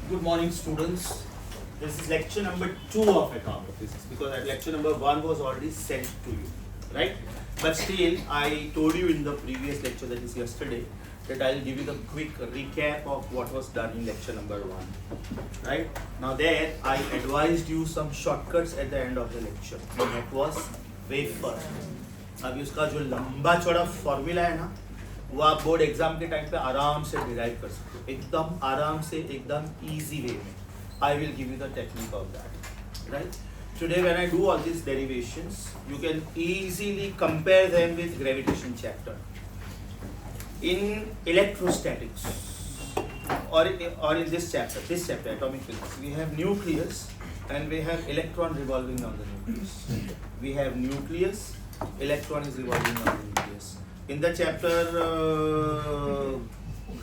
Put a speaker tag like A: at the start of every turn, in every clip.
A: Good morning, students. This is lecture number 2 of atomic physics because that lecture number 1 was already sent to you, right? But still, I told you in the previous lecture, that is yesterday, that I'll give you the quick recap of what was done in lecture number 1, right? Now there, I advised you some shortcuts at the end of the lecture, and that was wafer. अभी उसका जो लंबा चौड़ा formula है ना, वो आप board exam के टाइम पे आराम से डिराइव कर सकते हो, एकदम आराम से, एकदम इजी वे में. I will give you the technique of that, right? Today when I do all these derivations, you can easily compare them with gravitation chapter. In electrostatics or in this chapter, atomic physics, we have nucleus and we have electron revolving on the nucleus. We have nucleus, electron is revolving on the nucleus. In the chapter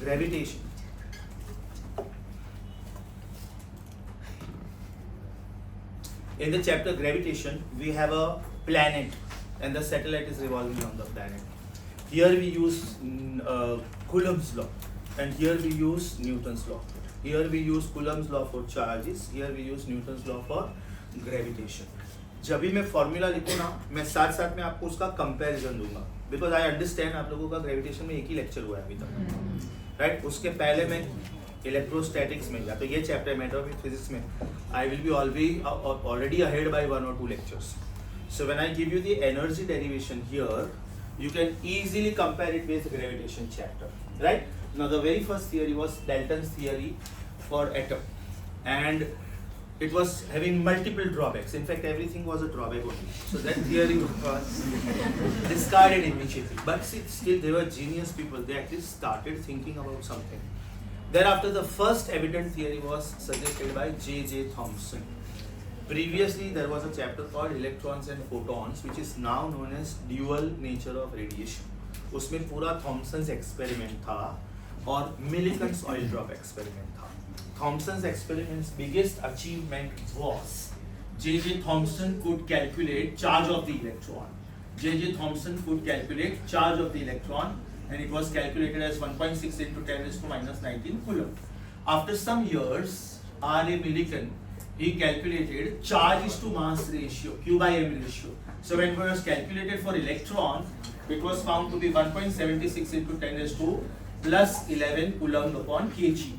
A: gravitation, we have a planet and the satellite is revolving on the planet. Here we use Coulomb's law, and here we use Newton's law. Here we use Coulomb's law for charges, here we use Newton's law for gravitation. जब भी मैं formula लिखूँ ना, मैं साथ साथ में आपको उसका कंपैरिजन दूंगा, बिकॉज आई अंडरस्टैंड आप लोगों का ग्रेविटेशन में एक ही लेक्चर हुआ है अभी तक, राइट? उसके पहले मैं इलेक्ट्रोस्टैटिक्स में या तो ये चैप्टर मैटर ऑफ फिजिक्स में I will be already ahead by 1 or 2 lectures. So when I give you the energy derivation here, you can easily compare it with gravitation chapter, right? Now the very first theory was Dalton's theory for atom, and it was having multiple drawbacks. In fact, everything was a drawback only. So that theory was discarded immediately. But still, they were genius people. They actually started thinking about something. Thereafter, the first evident theory was suggested by J.J. Thomson. Previously, there was a chapter called Electrons and Photons, which is now known as Dual Nature of Radiation. उसमें पूरा Thomson's experiment था और Millikan's oil drop experiment था. Thomson's experiment's biggest achievement was J.J. Thomson could calculate charge of the electron. J.J. Thomson could calculate charge of the electron, and it was calculated as 1.6 into 10 raised to minus 19 coulomb. After some years, R.A. Millikan, he calculated charge is to mass ratio, Q by M ratio. So when it was calculated for electron, it was found to be 1.76 into 10 raised to plus 11 coulomb upon kg.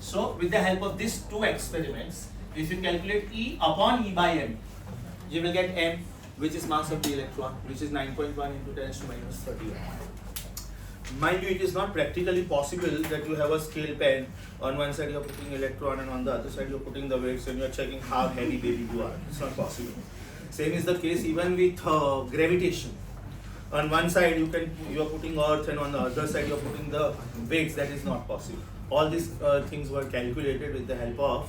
A: So with the help of these two experiments, if you calculate E upon E by M, you will get M, which is mass of the electron, which is 9.1 into 10 to minus 31. Mind you, it is not practically possible that you have a scale pen, on one side you are putting electron and on the other side you are putting the weights and you are checking how heavy baby you are. It's not possible. Same is the case even with gravitation. On one side you are putting earth, and on the other side you are putting the weights. That is not possible. All these things were calculated with the help of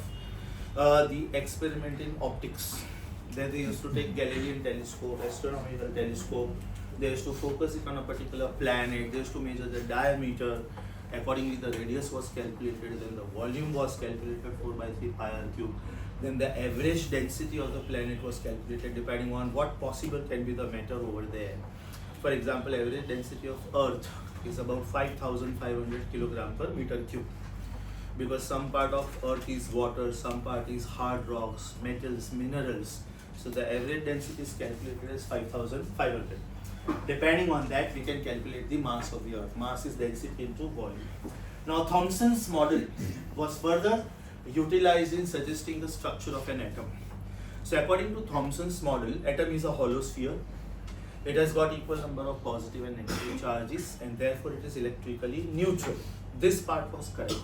A: the experiment in optics. Then they used to take Galilean telescope, astronomical telescope. They used to focus it on a particular planet. They used to measure the diameter. Accordingly, the radius was calculated. Then the volume was calculated 4 by 3 pi r cube. Then the average density of the planet was calculated depending on what possible can be the matter over there. For example, average density of Earth is about 5,500 kilogram per meter cube, because some part of Earth is water, some part is hard rocks, metals, minerals. So the average density is calculated as 5,500. Depending on that, we can calculate the mass of the Earth. Mass is density into volume. Now Thomson's model was further utilized in suggesting the structure of an atom. So according to Thomson's model, atom is a hollow sphere. It has got equal number of positive and negative charges, and therefore it is electrically neutral. This part was correct.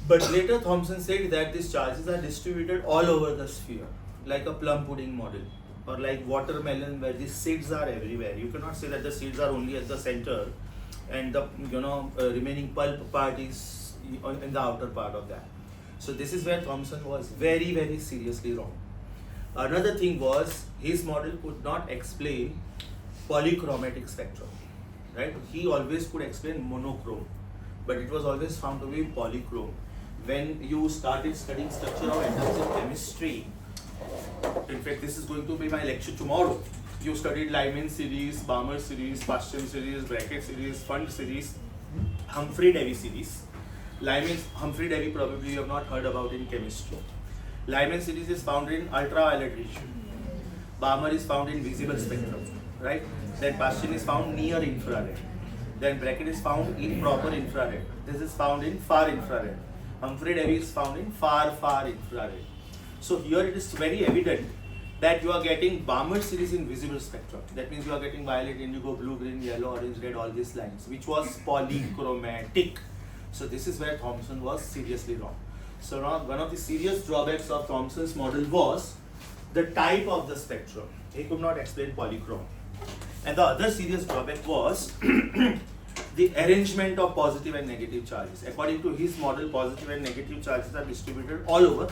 A: But later Thomson said that these charges are distributed all over the sphere, like a plum pudding model, or like watermelon where the seeds are everywhere. You cannot say that the seeds are only at the center and the remaining pulp part is in the outer part of that. So this is where Thomson was very, very seriously wrong. Another thing was, his model could not explain polychromatic spectrum, right? He always could explain monochrome, but it was always found to be polychrome. When you started studying structure of atoms in chemistry, in fact this is going to be my lecture tomorrow, you studied Lyman series, Balmer series, Paschen series, Brackett series, Fund series, Humphrey Davy series. Lyman, Humphrey Davy probably you have not heard about in chemistry. Lyman series is found in ultraviolet region. Balmer is found in visible spectrum, right? Then Bastian is found near infrared. Then Brackett is found in proper infrared. This is found in far infrared. Humphrey Davy is found in far infrared. So here it is very evident that you are getting Balmer series in visible spectrum. That means you are getting violet, indigo, blue, green, yellow, orange, red, all these lines, which was polychromatic. So this is where Thomson was seriously wrong. So now one of the serious drawbacks of Thomson's model was the type of the spectrum. He could not explain polychrome. And the other serious drawback was the arrangement of positive and negative charges. According to his model, positive and negative charges are distributed all over,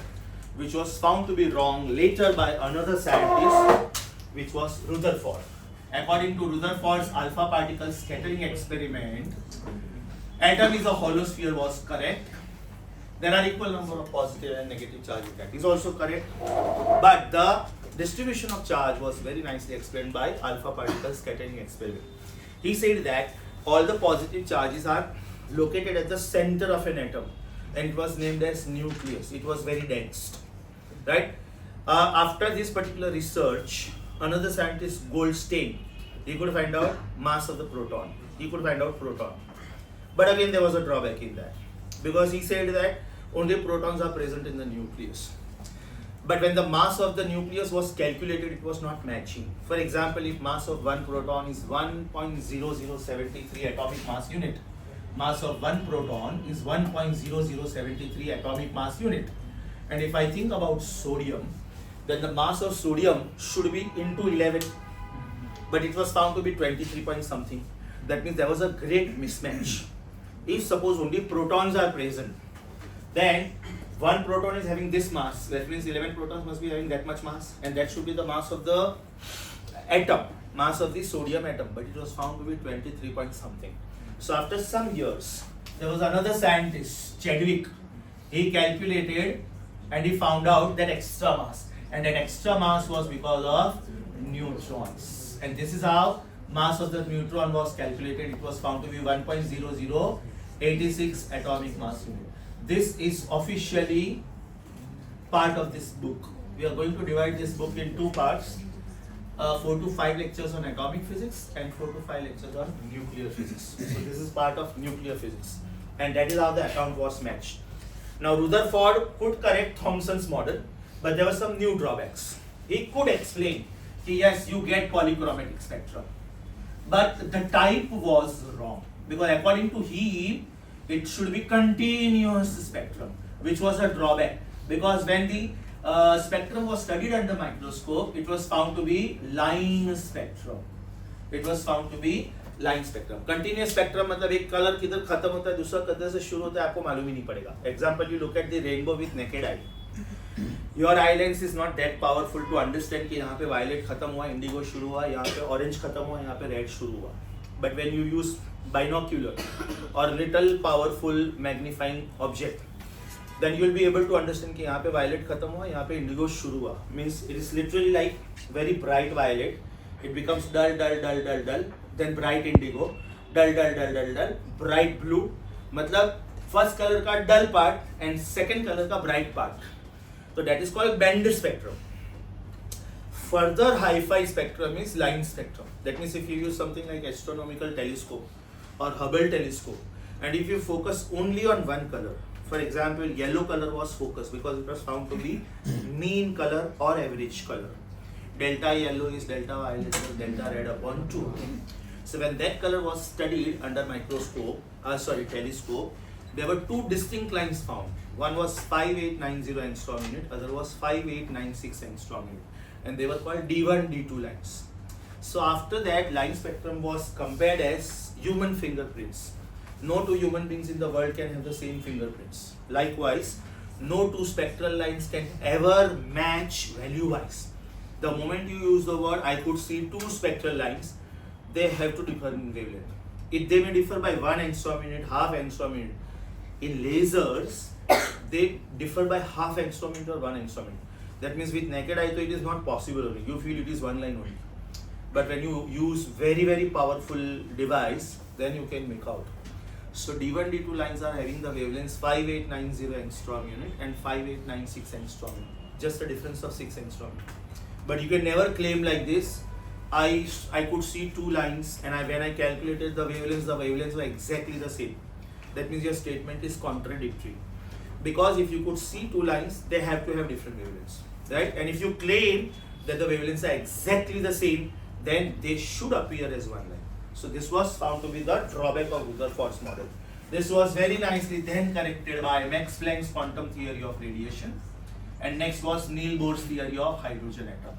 A: which was found to be wrong later by another scientist, which was Rutherford. According to Rutherford's alpha particle scattering experiment, atom is a hollow sphere was correct. There are equal number of positive and negative charges. That is also correct. But the distribution of charge was very nicely explained by alpha particle scattering experiment. He said that all the positive charges are located at the center of an atom, and it was named as nucleus. It was very dense, right? After this particular research, another scientist, Goldstein, he could find out mass of the proton. He could find out proton. But again, there was a drawback in that, because he said that only protons are present in the nucleus. But when the mass of the nucleus was calculated, it was not matching. For example, if mass of one proton is 1.0073 atomic mass unit, mass of one proton is 1.0073 atomic mass unit. And if I think about sodium, then the mass of sodium should be into 11, but it was found to be 23 point something. That means there was a great mismatch. If suppose only protons are present, then one proton is having this mass, that means 11 protons must be having that much mass, and that should be the mass of the atom, mass of the sodium atom, but it was found to be 23 point something. So after some years, there was another scientist, Chadwick. He calculated and he found out that extra mass, and that extra mass was because of neutrons. And this is how mass of the neutron was calculated. It was found to be 1.0086 atomic mass unit. This is officially part of this book. We are going to divide this book in two parts. 4 to 5 lectures on atomic physics and 4 to 5 lectures on nuclear physics. So this is part of nuclear physics, and that is how the account was matched. Now Rutherford could correct Thomson's model, but there were some new drawbacks. He could explain that yes, you get polychromatic spectrum, but the type was wrong, because according to him, it should be continuous spectrum, which was a drawback, because when the spectrum was studied under microscope, it was found to be line spectrum. It was found to be line spectrum. Continuous spectrum मतलब एक colour किधर खत्म होता है, दूसरा किधर से शुरू होता है, आपको मालूम ही नहीं पड़ेगा. Example, you look at the rainbow with naked eye. Your eye lens is not that powerful to understand कि यहाँ पे violet खत्म हुआ, indigo शुरू हुआ, यहाँ पे orange खत्म हुआ, यहाँ पे red शुरू हुआ. But when you use binocular or little powerful magnifying object, then you will be able to understand कि यहाँ पे violet खत्म हुआ, यहाँ पे indigo शुरू हुआ. Means it is literally like very bright violet. It becomes dull, then bright indigo, dull, bright blue. मतलब first color का dull part and second color का bright part. So that is called band spectrum. Further hi-fi spectrum is line spectrum. That means if you use something like astronomical telescope or Hubble telescope, and if you focus only on one color, for example, yellow color was focused because it was found to be mean color or average color. Delta yellow is delta violet or delta red upon 2. So when that color was studied under telescope, there were two distinct lines found. One was 5890 angstrom unit, other was 5896 angstrom unit, and they were called D1, D2 lines. So after that, line spectrum was compared as human fingerprints. No two human beings in the world can have the same fingerprints. Likewise, no two spectral lines can ever match value-wise. The moment you use the word, I could see two spectral lines, they have to differ in wavelength. If they may differ by 1 angstrom unit, half angstrom unit. In lasers, they differ by half angstrom unit or 1 angstrom unit. That means with naked eye, it is not possible only. You feel it is one line only. But when you use very, very powerful device, then you can make out. So D1, D2 lines are having the wavelengths 5890 angstrom unit and 5896 angstrom unit. Just a difference of 6 angstrom. But you can never claim like this. I could see two lines and when I calculated the wavelengths were exactly the same. That means your statement is contradictory. Because if you could see two lines, they have to have different wavelengths, right? And if you claim that the wavelengths are exactly the same, then they should appear as one line. So this was found to be the drawback of Rutherford's model. This was very nicely then corrected by Max Planck's quantum theory of radiation, and next was Niels Bohr's theory of hydrogen atom.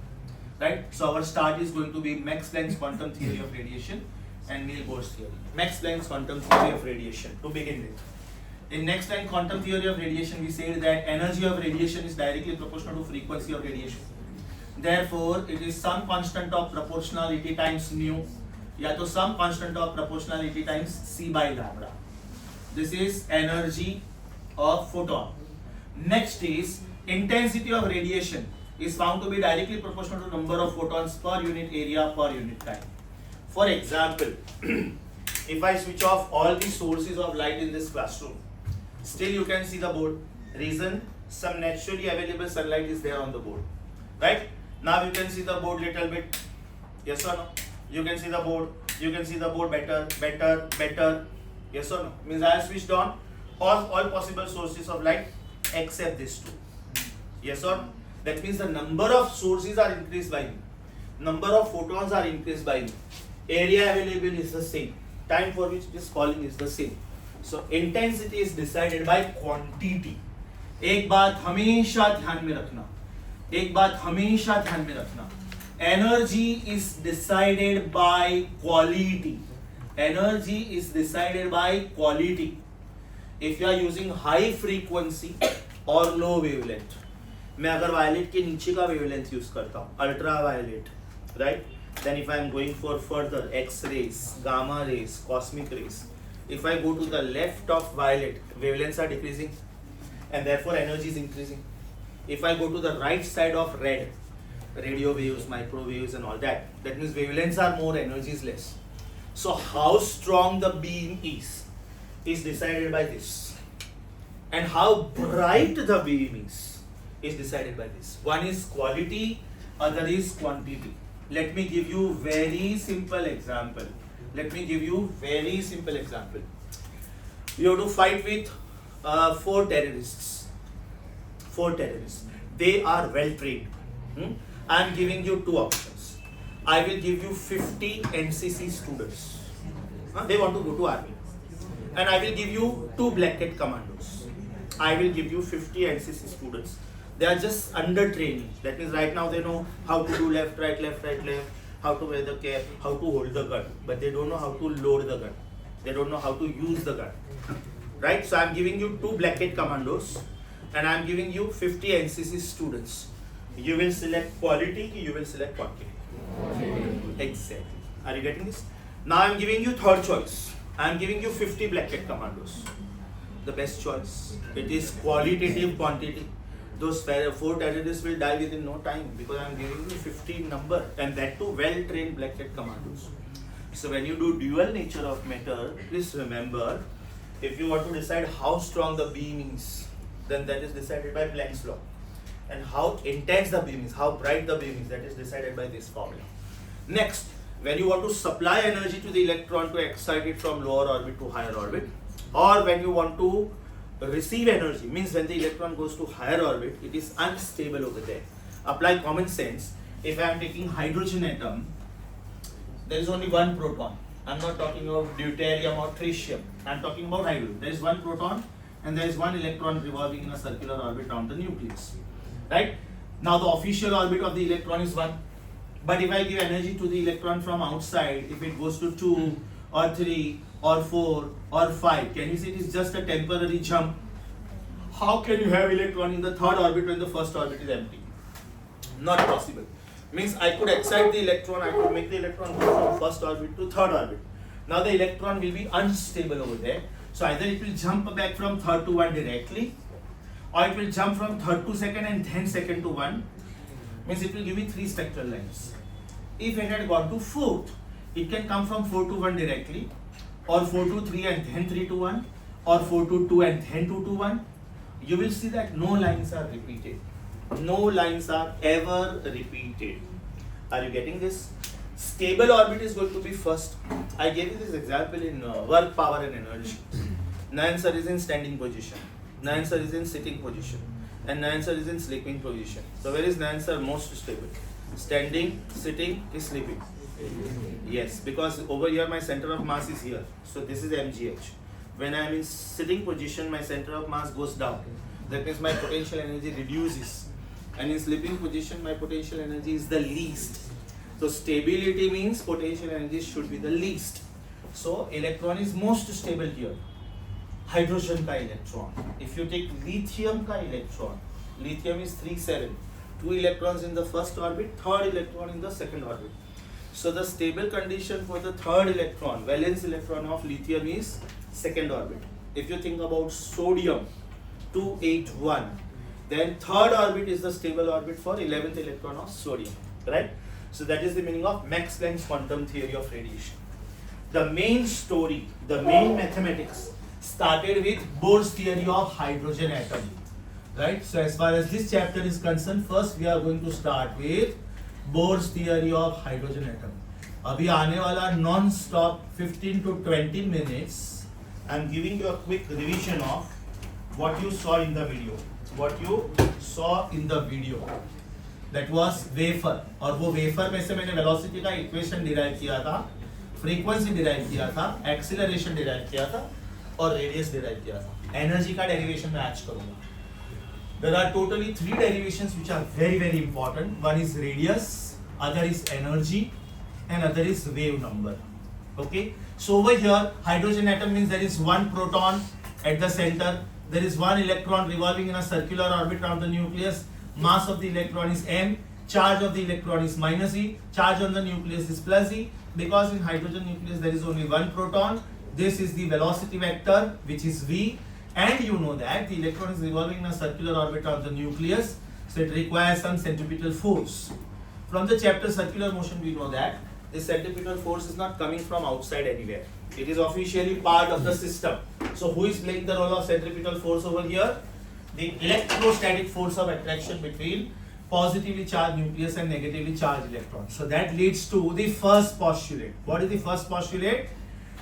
A: Right? So our start is going to be Max Planck's quantum theory of radiation and Niels Bohr's theory. Max Planck's quantum theory of radiation to begin with. In next line quantum theory of radiation, we said that energy of radiation is directly proportional to frequency of radiation. Therefore, it is some constant of proportionality times nu, या तो some constant of proportionality times c by lambda. This is energy of photon. Next is intensity of radiation is found to be directly proportional to number of photons per unit area per unit time. For example, if I switch off all the sources of light in this classroom, still you can see the board. Reason, some naturally available sunlight is there on the board, right? Now you can see the board little bit, yes or no? You can see the board, better, yes or no? Means I have switched on all possible sources of light except this two, yes or no? That means the number of sources are increased by me, number of photons are increased by me, area available is the same, time for which it is falling is the same. So intensity is decided by quantity. एक बात हमेशा ध्यान में रखना, energy is decided by quality. Energy is decided by quality. If you are using high frequency or low wavelength, मैं अगर violet के नीचे का wavelength यूज करता हूँ, ultra violet, right? Then if I am going for further X-rays, gamma rays, cosmic rays, if I go to the left of violet, wavelengths are decreasing and therefore energy is increasing. If I go to the right side of red, radio waves, microwaves and all that, that means wavelengths are more, energy is less. So how strong the beam is decided by this. And how bright the beam is decided by this. One is quality, other is quantity. Let me give you very simple example. You have to fight with four terrorists. They are well trained. I am giving you two options. I will give you 50 NCC students. They want to go to army. And I will give you two black hat commandos. I will give you 50 NCC students. They are just under training. That means right now they know how to do left, right, how to wear the cap, how to hold the gun. But they don't know how to load the gun. They don't know how to use the gun. Right? So I am giving you two black hat commandos and I am giving you 50 NCC students. You will select quality, you will select quantity. Exactly. Are you getting this? Now I am giving you third choice. I am giving you 50 black hat commandos. The best choice. It is qualitative quantity. Those four terrorists will die within no time because I am giving you 15 number and that too well trained black hat commandos. So when you do dual nature of matter, please remember, if you want to decide how strong the beam is, then that is decided by Planck's law. And how intense the beam is, how bright the beam is, that is decided by this formula. Next, when you want to supply energy to the electron to excite it from lower orbit to higher orbit, or when you want to receive energy, means when the electron goes to higher orbit, it is unstable over there. Apply common sense. If I am taking hydrogen atom, there is only one proton. I am not talking about deuterium or tritium. I am talking about hydrogen. There is one proton and there is one electron revolving in a circular orbit around the nucleus. Right? Now the official orbit of the electron is 1. But if I give energy to the electron from outside, if it goes to 2 or 3 or 4 or 5, can you see it is just a temporary jump? How can you have electron in the third orbit when the first orbit is empty? Not possible. Means I could excite the electron, I could make the electron go from first orbit to third orbit. Now the electron will be unstable over there. So either it will jump back from third to 1 directly, or it will jump from third to second and then second to 1. Means it will give me 3 spectral lines. If it had gone to fourth, it can come from 4 to 1 directly, or 4-2-3 and then 3-2-1, or 4-2-2 and then 2-2-1, you will see that no lines are repeated. No lines are ever repeated. Are you getting this? Stable orbit is going to be first. I gave you this example in work, power and energy. Nayan sir is in standing position. Nayan sir is in sitting position. And Nayan sir is in sleeping position. So where is Nayan sir most stable? Standing, sitting, is sleeping. Yes, because over here my center of mass is here. So this is mgh. When I am in sitting position, my center of mass goes down. That means my potential energy reduces. And in sleeping position, my potential energy is the least. So stability means potential energy should be the least. So electron is most stable here. Hydrogen ka electron. If you take lithium ka electron, lithium is 3-7. 2 electrons in the first orbit, 3rd electron in the second orbit. So the stable condition for the 3rd electron, valence electron of lithium is second orbit. If you think about sodium, 281, then 3rd orbit is the stable orbit for 11th electron of sodium, right? So that is the meaning of Max Planck's quantum theory of radiation. The main story, the main mathematics started with Bohr's theory of hydrogen atom, right? So as far as this chapter is concerned, first we are going to start with Bohr's theory of hydrogen atom. अभी आने वाला non-stop 15 to 20 minutes. I'm giving you a quick revision of what you saw in the video. What you saw in the video. That was wafer. और वो wafer में से मैंने velocity का equation derive किया था, frequency derive किया था, acceleration derive किया था, और radius derive किया था. Energy का derivation मैं आज करूँगा. There are totally 3 derivations which are very very important. One is radius, other is energy, and other is wave number. Okay. So over here, hydrogen atom means there is one proton at the center. There is one electron revolving in a circular orbit around the nucleus. Mass of the electron is m. Charge of the electron is minus e. Charge on the nucleus is plus e. Because in hydrogen nucleus there is only one proton. This is the velocity vector, which is v. And you know that the electron is revolving in a circular orbit around the nucleus. So it requires some centripetal force. From the chapter circular motion, we know that the centripetal force is not coming from outside anywhere. It is officially part of the system. So who is playing the role of centripetal force over here? The electrostatic force of attraction between positively charged nucleus and negatively charged electrons. So that leads to the first postulate. What is the first postulate?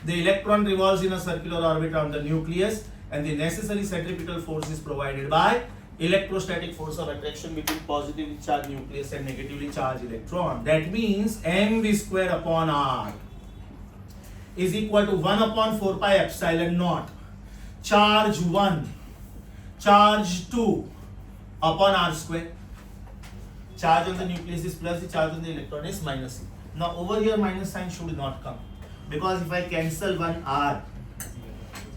A: The electron revolves in a circular orbit around the nucleus, and the necessary centripetal force is provided by electrostatic force of attraction between positively charged nucleus and negatively charged electron. That means mv square upon r is equal to 1 upon 4 pi epsilon naught charge 1 charge 2 upon r square. Charge on the nucleus is plus, the charge on the electron is minus. Now over here minus sign should not come, because if I cancel one r,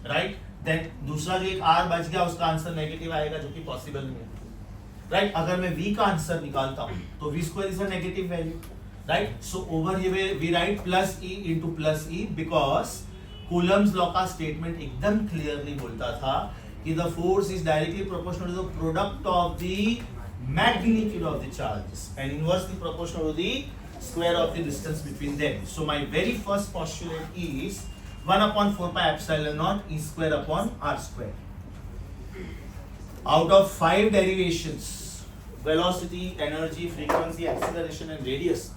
A: right, then दूसरा जो एक r बच गया उसका answer negative आएगा, जो कि possible नहीं है, राइट? अगर मैं v का आंसर निकालता हूँ तो v square is a negative value, right? So over here we write plus e into plus e, because coulomb's law का स्टेटमेंट एकदम क्लियरली बोलता था कि the force is directly proportional to the product of the magnitude of the charges and inversely proportional to the square of the distance between them. So my very first postulate is 1 upon 4 pi epsilon naught e square upon r square. Out of 5 derivations, velocity, energy, frequency, acceleration and radius,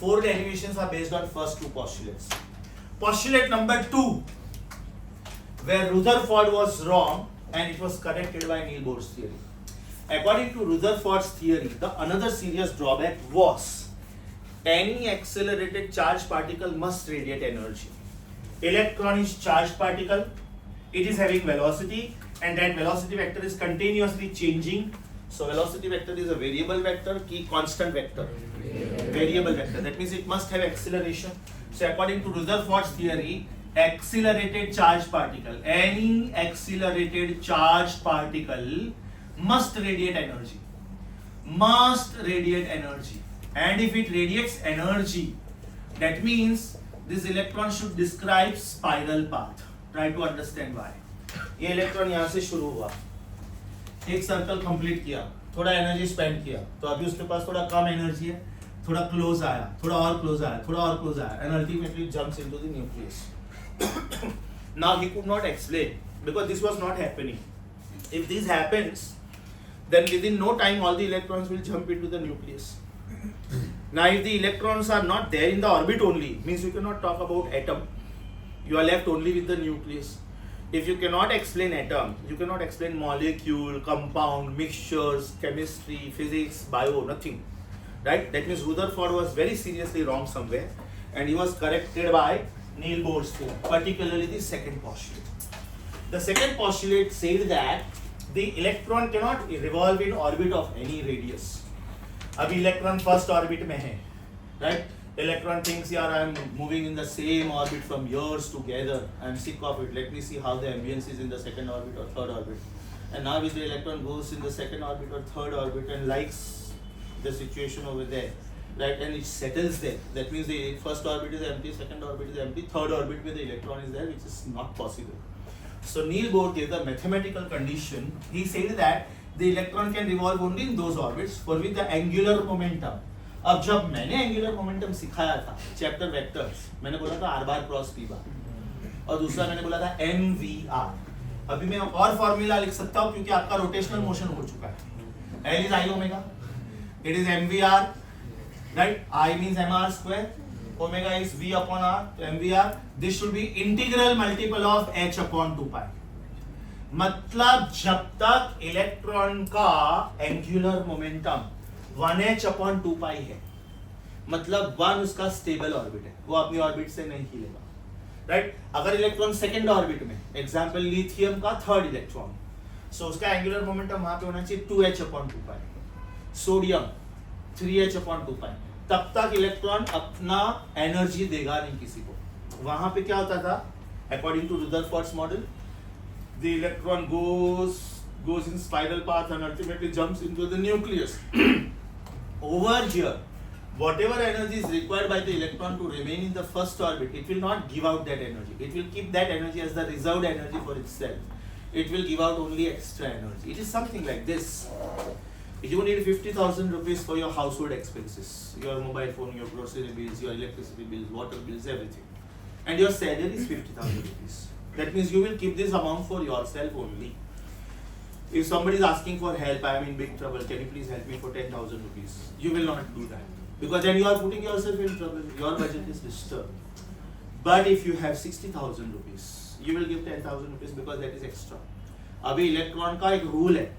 A: 4 derivations are based on first 2 postulates. Postulate number 2, where Rutherford was wrong and it was corrected by Niels Bohr's theory. According to Rutherford's theory, the another serious drawback was any accelerated charged particle must radiate energy. Electron is charged particle, it is having velocity, and that velocity vector is continuously changing. So velocity vector is a variable vector, key constant vector, variable vector. That means it must have acceleration. So according to Rutherford's theory, accelerated charged particle, any accelerated charged particle must radiate energy, and if it radiates energy, that means this electron should describe spiral path. Try to understand why. ये electron यहाँ से शुरू हुआ, एक circle complete किया, थोड़ा energy spend किया, तो अभी उसके पास थोड़ा कम एनर्जी है, थोड़ा क्लोज आया, थोड़ा और क्लोज आया, थोड़ा और क्लोज आया, and ultimately jumps into the nucleus. Now he could not explain because this was not happening. If this happens, then within no time all the electrons will jump into the nucleus. Now if the electrons are not there in the orbit only, means you cannot talk about atom. You are left only with the nucleus. If you cannot explain atom, you cannot explain molecule, compound, mixtures, chemistry, physics, bio, nothing. Right? That means Rutherford was very seriously wrong somewhere, and he was corrected by Niels Bohr's theorem, particularly the second postulate. The second postulate said that the electron cannot revolve in orbit of any radius. अभी electron first orbit में है, right? Electron thinks, yeah, I am moving in the same orbit from years together. I am sick of it. Let me see how the ambience is in the second orbit or third orbit. And now if the electron goes in the second orbit or third orbit and likes the situation over there, right, and it settles there. That means the first orbit is empty, second orbit is empty, third orbit where the electron is there, which is not possible. So Niels Bohr gave the mathematical condition. He said that the electron can revolve only in those orbits for which the angular momentum. अब जब मैंने angular momentum सिखाया था chapter vectors, मैंने बोला था r बार cross p बार, और दूसरा मैंने बोला था mvr. अभी मैं और फॉर्मूला लिख सकता हूँ क्योंकि आपका रोटेशनल मोशन हो चुका है. L is I omega, it is mvr, right? I means mr square, omega is v upon r, mvr. This should be integral multiple of h upon 2 pi. मतलब जब तक इलेक्ट्रॉन का angular momentum 1h upon 2 pi है, मतलब 1 उसका stable orbit है, वो अपनी ऑर्बिट से नहीं हिलेगा, राइट? अगर इलेक्ट्रॉन सेकंड ऑर्बिट में, एग्जांपल लिथियम का थर्ड इलेक्ट्रॉन, सो उसका एंगुलर मोमेंटम वहां पे होना चाहिए 2h upon 2 pi, sodium 3h upon 2 pi, तब तक इलेक्ट्रॉन अपना एनर्जी देगा नहीं किसी को. वहां पे क्या होता था, according to Rutherford's model, the electron goes in spiral path and ultimately jumps into the nucleus. Over here, whatever energy is required by the electron to remain in the first orbit, it will not give out that energy. It will keep that energy as the reserved energy for itself. It will give out only extra energy. It is something like this. You need 50,000 rupees for your household expenses, your mobile phone, your grocery bills, your electricity bills, water bills, everything. And your salary is 50,000 rupees. That means you will keep this amount for yourself only. If somebody is asking for help, I am in big trouble, can you please help me for 10,000 rupees? You will not do that. Because then you are putting yourself in trouble. Your budget is disturbed. But if you have 60,000 rupees, you will give 10,000 rupees because that is extra. अभी electron का एक rule है.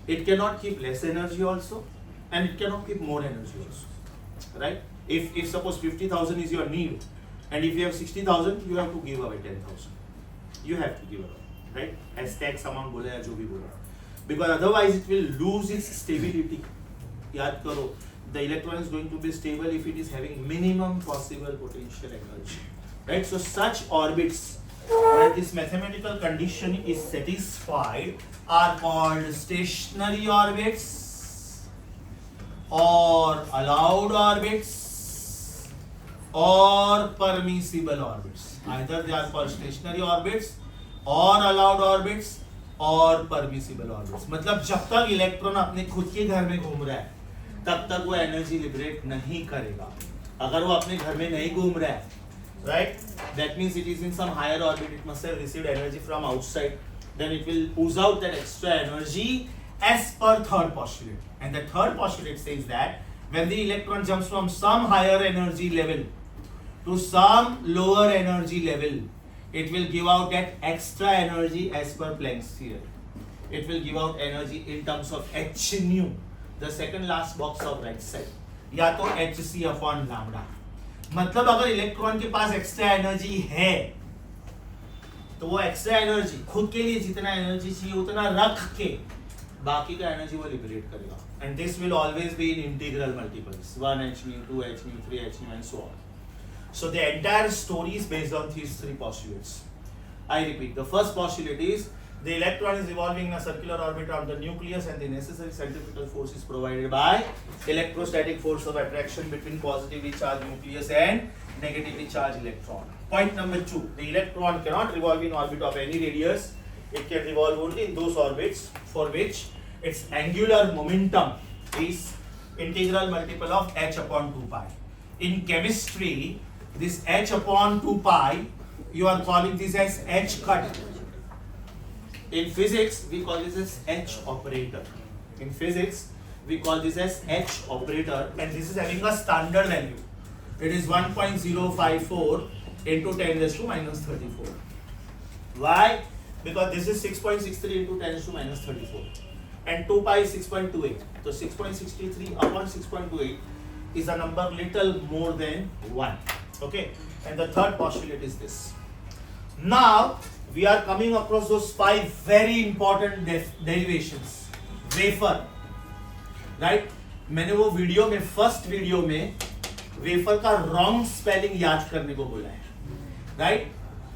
A: It cannot keep less energy also, and it cannot keep more energy also. Right? If suppose 50,000 is your need, and if you have 60,000, you have to give away 10,000. You have to give away. Right? As tax amount बोले या जो भी बोला. Because otherwise it will lose its stability. याद करो, the electron is going to be stable if it is having minimum possible potential energy. Right? So such orbits where this mathematical condition is satisfied are called stationary orbits or allowed orbits or permissible orbits. Either they are called stationary orbits or allowed orbits और permissible orbits. मतलब जब तक electron अपने खुद के घर में घूम रहा है तब तक वो एनर्जी लिबरेट नहीं करेगा. अगर वो अपने घर में नहीं घूम रहा है, right, that means it is in some higher orbit, it must have received energy from outside, then it will ooze out that extra energy as per third postulate. And the third postulate says that when the electron jumps from some higher energy level to some lower energy level, it will give out that extra energy as per Planck's theory. It will give out energy in terms of h nu, the second last box of right side, या तो hc upon lambda. मतलब अगर electron के पास extra energy है तो वो extra energy खुद के लिए जितना एनर्जी चाहिए उतना रख के बाकी का एनर्जी वो लिबरेट करेगा. And this will always be in integral multiples, 1h nu, 2h nu, 3h nu and so on. So the entire story is based on these three postulates. I repeat, the first postulate is the electron is revolving in a circular orbit around the nucleus and the necessary centrifugal force is provided by electrostatic force of attraction between positively charged nucleus and negatively charged electron. Point number 2, the electron cannot revolve in orbit of any radius. It can revolve only in those orbits for which its angular momentum is integral multiple of h upon 2 pi. In chemistry, this h upon 2 pi you are calling this as H cut. In physics we call this as H operator. In physics we call this as H operator, and this is having a standard value. It is 1.054 into 10 raised to minus 34. Why? Because this is 6.63 into 10 raised to minus 34, and 2 pi is 6.28. So 6.63 upon 6.28 is a number little more than 1. Okay, and the third postulate is this. Now we are coming across those 5 very important derivations. Wafer, right? मैंने वो video में, first video में wafer का wrong spelling याद करने को बोला है, राइट?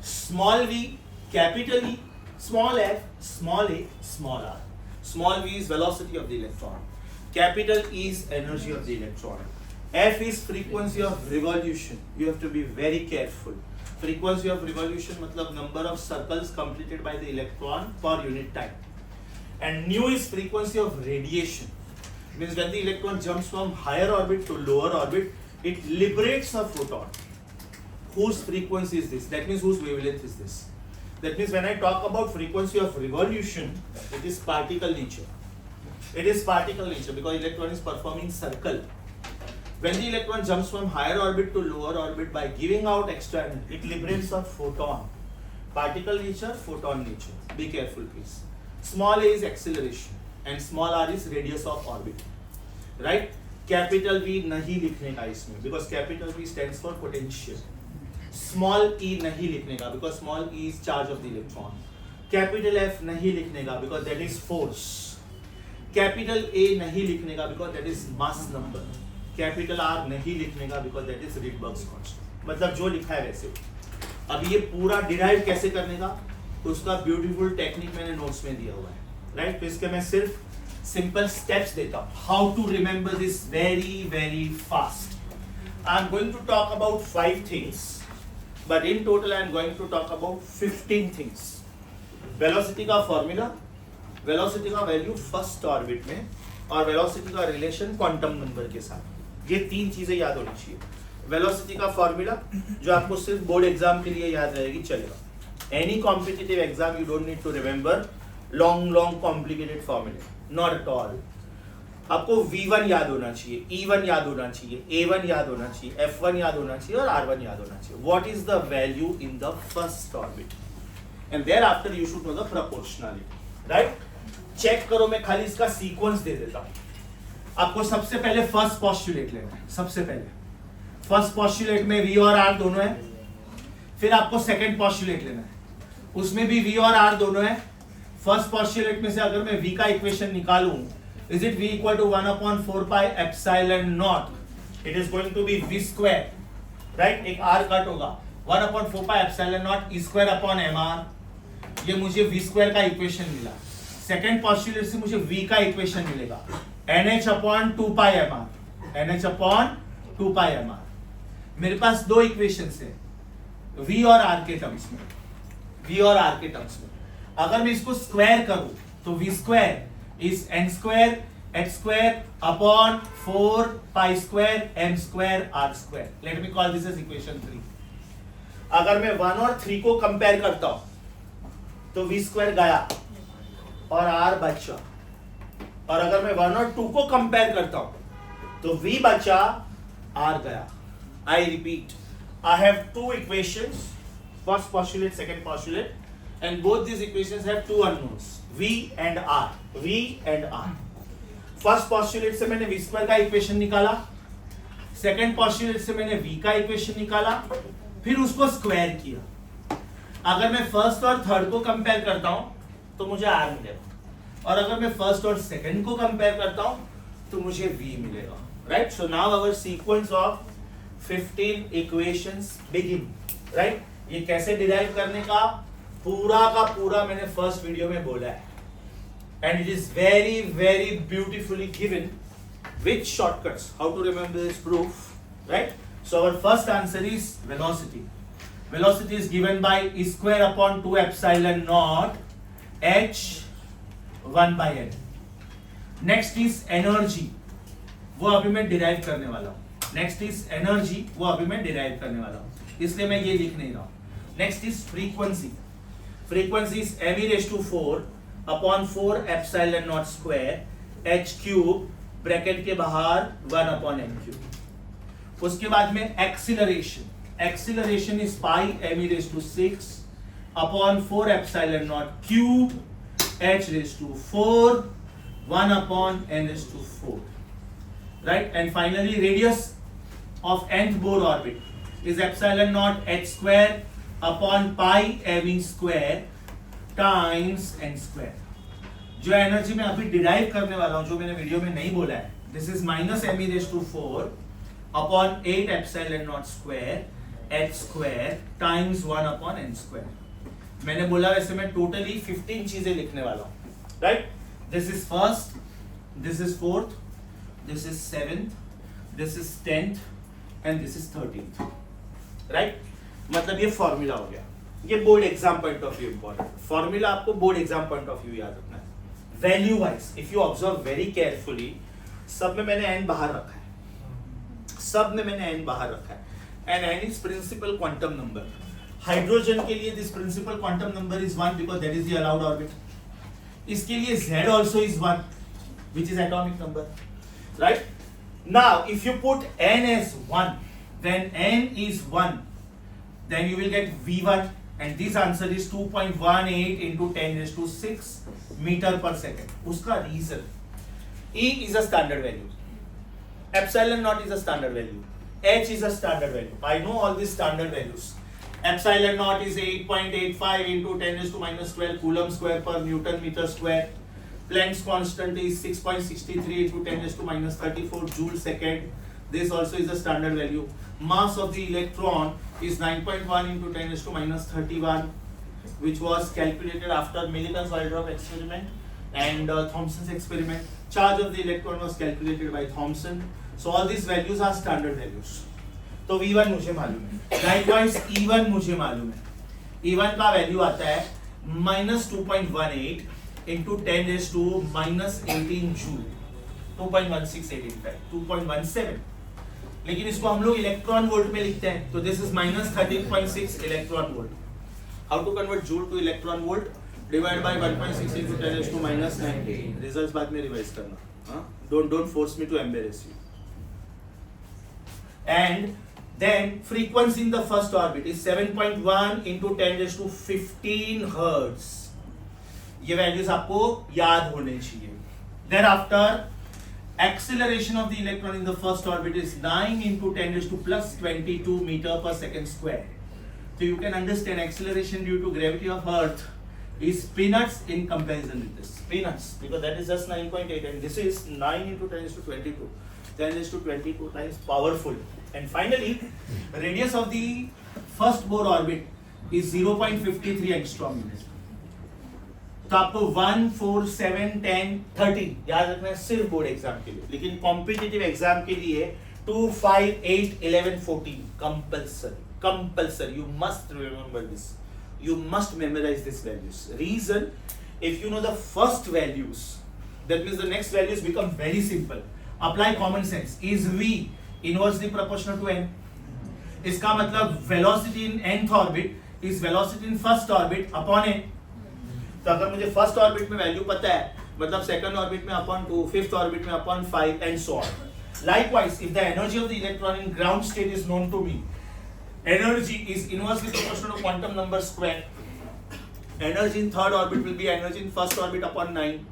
A: Small v, capital E, small f, small a, small r. Small v is velocity of the electron, capital E is energy of the electron, f is frequency of revolution. You have to be very careful. Frequency of revolution मतलब number of circles completed by the electron per unit time. And nu is frequency of radiation. Means when the electron jumps from higher orbit to lower orbit, it liberates a photon. Whose frequency is this? That means whose wavelength is this? That means when I talk about frequency of revolution, it is particle nature. It is particle nature because electron is performing circle. When the electron jumps from higher orbit to lower orbit by giving out extra energy, it liberates a photon. Particle nature, photon nature. Be careful, please. Small a is acceleration and small r is radius of orbit. Right? Capital V नहीं लिखने का इसमें because capital V stands for potential. Small e नहीं लिखने का because small e is charge of the electron. Capital F नहीं लिखने का because that is force. Capital A नहीं लिखने का because that is mass number. Capital R नहीं लिखने का because that is Rydberg's constant. मतलब जो लिखा है वैसे. अब ये पूरा डिराइव कैसे करने का, उसका ब्यूटीफुल टेक्निक मैंने नोट्स में दिया हुआ है, राइट? तो इसके मैं सिर्फ सिंपल स्टेप्स देता हूँ. How to remember this very very fast. I am going to talk about 5 things, but in total I am going to talk about 15 things. Velocity का फॉर्मूला, वेलोसिटी का वैल्यू फर्स्ट ऑर्बिट में, और velocity का relation quantum number के साथ. ये 3 चीजें याद होनी चाहिए. वेलोसिटी का फॉर्मूला जो आपको सिर्फ बोर्ड एग्जाम के लिए याद रहेगी, चलेगा. Any competitive exam you don't need to remember long complicated फॉर्मूले, नॉट एट ऑल. आपको V1 याद होना चाहिए, E1 याद होना चाहिए, A1 याद होना चाहिए, F1 याद होना चाहिए और R1 याद होना चाहिए. What is the value in the first orbit, and thereafter you should know the proportionality, right? Check करो, मैं खाली इसका सीक्वेंस दे देता हूं. आपको सबसे पहले फर्स्ट पोस्टुलेट लेना है. सबसे पहले फर्स्ट पोस्टुलेट में V और R दोनों है. फिर आपको सेकंड पोस्टुलेट लेना है, उसमें भी V और R दोनों है. फर्स्ट पोस्टुलेट में से अगर मैं V का इक्वेशन निकालूं, is it V equal to 1/4 pi epsilon naught. It is going to be V square, right? एक R कट होगा, 1/4 pi epsilon naught E square upon mr. ये मुझे V स्क्वायर का इक्वेशन मिला. सेकंड पोस्टुलेट से मुझे V का equation मिलेगा, NH upon 2 pi mr. NH upon 2 pi mr. मेरे पास 2 इक्वेशंस है V और R के टर्म्स में. V और R के टर्म्स में अगर मैं इसको स्क्वायर करूं तो V square is n square h square upon 4 pi square m square r square. Let me call this as equation 3. अगर मैं 1 और 3 को कंपेयर करता हूं तो V स्क्वायर गया और R बचा. और अगर मैं 1 और 2 को कंपेयर करता हूं तो V बचा, R गया. I repeat, I have 2 equations, first postulate, second postulate, and both these equations have 2 unknowns, V and R. V and R. First postulate से मैंने V स्क्वायर का इक्वेशन निकाला, सेकंड postulate से मैंने V का equation निकाला, फिर उसको स्क्वायर किया. अगर मैं फर्स्ट और थर्ड को कंपेयर करता हूं तो मुझे R मिलेगा, और अगर मैं फर्स्ट और सेकंड को कंपेयर करता हूं तो मुझे V मिलेगा, right? So now our sequence of 15 equations begin, right? ये कैसे डिराइव करने का पूरा मैंने फर्स्ट वीडियो में बोला है, and it is very very beautifully given with shortcuts. How to remember this proof, right? So our first answer is velocity. Velocity is given by E square upon 2 epsilon naught h 1 by n. Next is energy, वो अभी मैं derive करने वाला हूं. Next is energy, वो अभी मैं derive करने वाला हूं, इसलिए मैं ये लिख नहीं रहा हूं. Next is frequency. Frequency is m e raised to 4 upon 4 epsilon naught square h cube bracket के बाहर 1 upon m cube. उसके बाद में acceleration. Acceleration is pi m e raised to 6 upon 4 epsilon naught cube h raised to 4 1 upon n raised to 4. Right? And finally radius of nth Bohr orbit is epsilon naught h square upon pi m e square times n square. जो energy मैं अभी derive करने वाला हूं, जो मैंने video में नहीं बोला है, this is minus m e raised to 4 upon 8 epsilon naught square h square times 1 upon n square. मैंने बोला वैसे मैं टोटली 15 चीजें लिखने वाला हूं. Right? This is first, this is fourth, this is 7th, this is 10th and this is 13th. Right? मतलब ये फॉर्मूला हो गया. ये board exam point of view important. Formula आपको board exam point of view याद रखना है. Value wise if you observe very carefully, सब में मैंने n बाहर रखा है. सब में मैंने n बाहर रखा है. And n is principal quantum number. Hydrogen के लिए this principal quantum number is 1 because that is the allowed orbit. इसके लिए z also is 1 which is atomic number. Right? Now if you put n as 1, then n is 1, then you will get v1 and this answer is 2.18 into 10 raised to 6 meter per second. उसका reason, E is a standard value, epsilon naught is a standard value, h is a standard value. I know all these standard values. Epsilon naught is 8.85 into 10 raised to minus 12 coulomb square per Newton meter square. Planck's constant is 6.63 into 10 raised to minus 34 joule second. This also is a standard value. Mass of the electron is 9.1 into 10 raised to minus 31, which was calculated after Millikan's-Waldorf experiment and Thomson's experiment. Charge of the electron was calculated by Thomson. So all these values are standard values. तो V1 मुझे मालूम है. Likewise E1 मुझे मालूम है. E1 का value आता है minus 2.18 into 10 raised to minus 18 joule, 2.1685, 2.17. लेकिन इसको हम लोग इलेक्ट्रॉन वोल्ट में लिखते हैं, तो this is minus 13.6 electron volt. How to convert joule to electron volt? Divide by 1.6 into 10 raised to minus 19. Results बाद में रिवाइज करना. Don't force me to embarrass you. And then frequency in the first orbit is 7.1 into 10 raised to 15 hertz. ये values आपको याद होने चाहिए. Thereafter, acceleration of the electron in the first orbit is 9 into 10 raised to plus 22 meter per second square. So you can understand acceleration due to gravity of Earth is peanuts in comparison with this. Peanuts, because that is just 9.8 and this is 9 into 10 raised to 22. 10 raised to 22 times powerful. And finally, radius of the first Bohr orbit is 0.53 angstrom unit. तो आपको 1, 4, 7, 10, 13 याद रखना है सिर्फ board exam के लिए. लेकिन competitive exam के लिए 2, 5, 8, 11, 14 compulsory. You must remember this. You must memorize these values. Reason, if you know the first values, that means the next values become very simple. Apply common sense. Is V inversely proportional to n? इसका मतलब velocity in nth orbit is velocity in first orbit upon n. तो अगर मुझे first orbit में value पता है, मतलब second orbit में अपॉन 2, फिफ्थ ऑर्बिट में upon 5 and so on. Likewise, if the energy of the electron in ground state is known to me, energy is inversely proportional to quantum number square. Energy in third orbit will be energy in first orbit upon 9.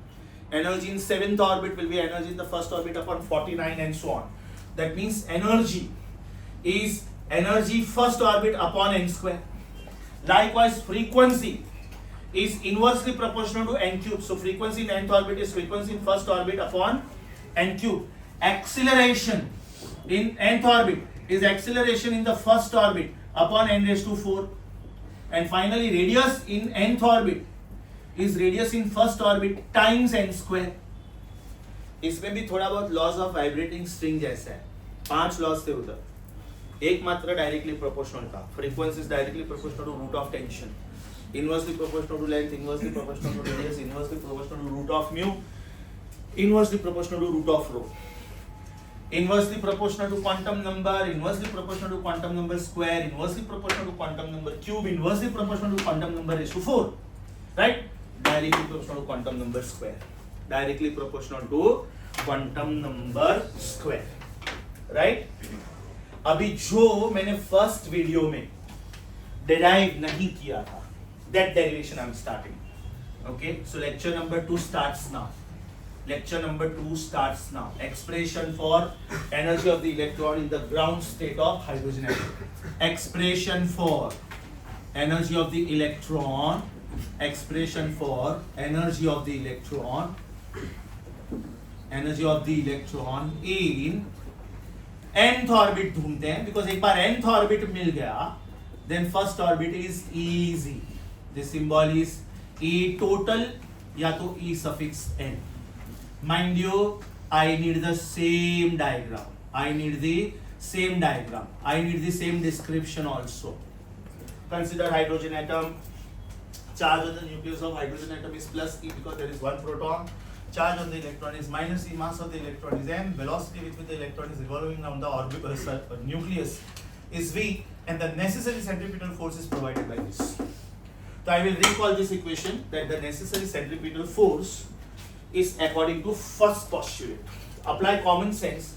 A: Energy in seventh orbit will be energy in the first orbit upon 49 and so on. That means energy is energy first orbit upon n square. Likewise, frequency is inversely proportional to n cube. So frequency in nth orbit is frequency in first orbit upon n cube. Acceleration in nth orbit is acceleration in the first orbit upon n raised to 4. And finally, radius in nth orbit is radius in first orbit times n square. इसमें भी थोड़ा बहुत laws of vibrating string जैसा है. 5 laws थे उधर. एक मात्र डायरेक्टली प्रोपोर्शनल था. Frequency is directly proportional to root of tension. Inversely proportional to length, inversely proportional to radius, inversely proportional to root of mu, inversely proportional to root of rho. inversely proportional to quantum number, inversely proportional to quantum number square, inversely proportional to quantum number cube, inversely proportional to quantum number raised to 4, right? Directly proportional to quantum number square, directly proportional to quantum number square, right? अभी जो मैंने first video में derive नहीं किया था, that derivation I'm starting. Okay, so lecture number 2 starts now. Lecture number 2 starts now. Expression for energy of the electron in the ground state of hydrogen atom. Expression for energy of the electron. Expression for energy of the electron. Energy of the electron in nth orbit ढूंढते हैं, because एक बार nth orbit मिल गया, then first orbit is easy. The symbol is E total या तो E suffix n. Mind you, I need the same diagram. I need the same diagram. I need the same description also. Consider hydrogen atom. Charge on the nucleus of hydrogen atom is plus E because there is one proton. Charge on the electron is minus E. Mass of the electron is m. Velocity with which the electron is revolving around the orbital nucleus is v. And the necessary centripetal force is provided by this. So I will recall this equation that the necessary centripetal force is according to first postulate. Apply common sense.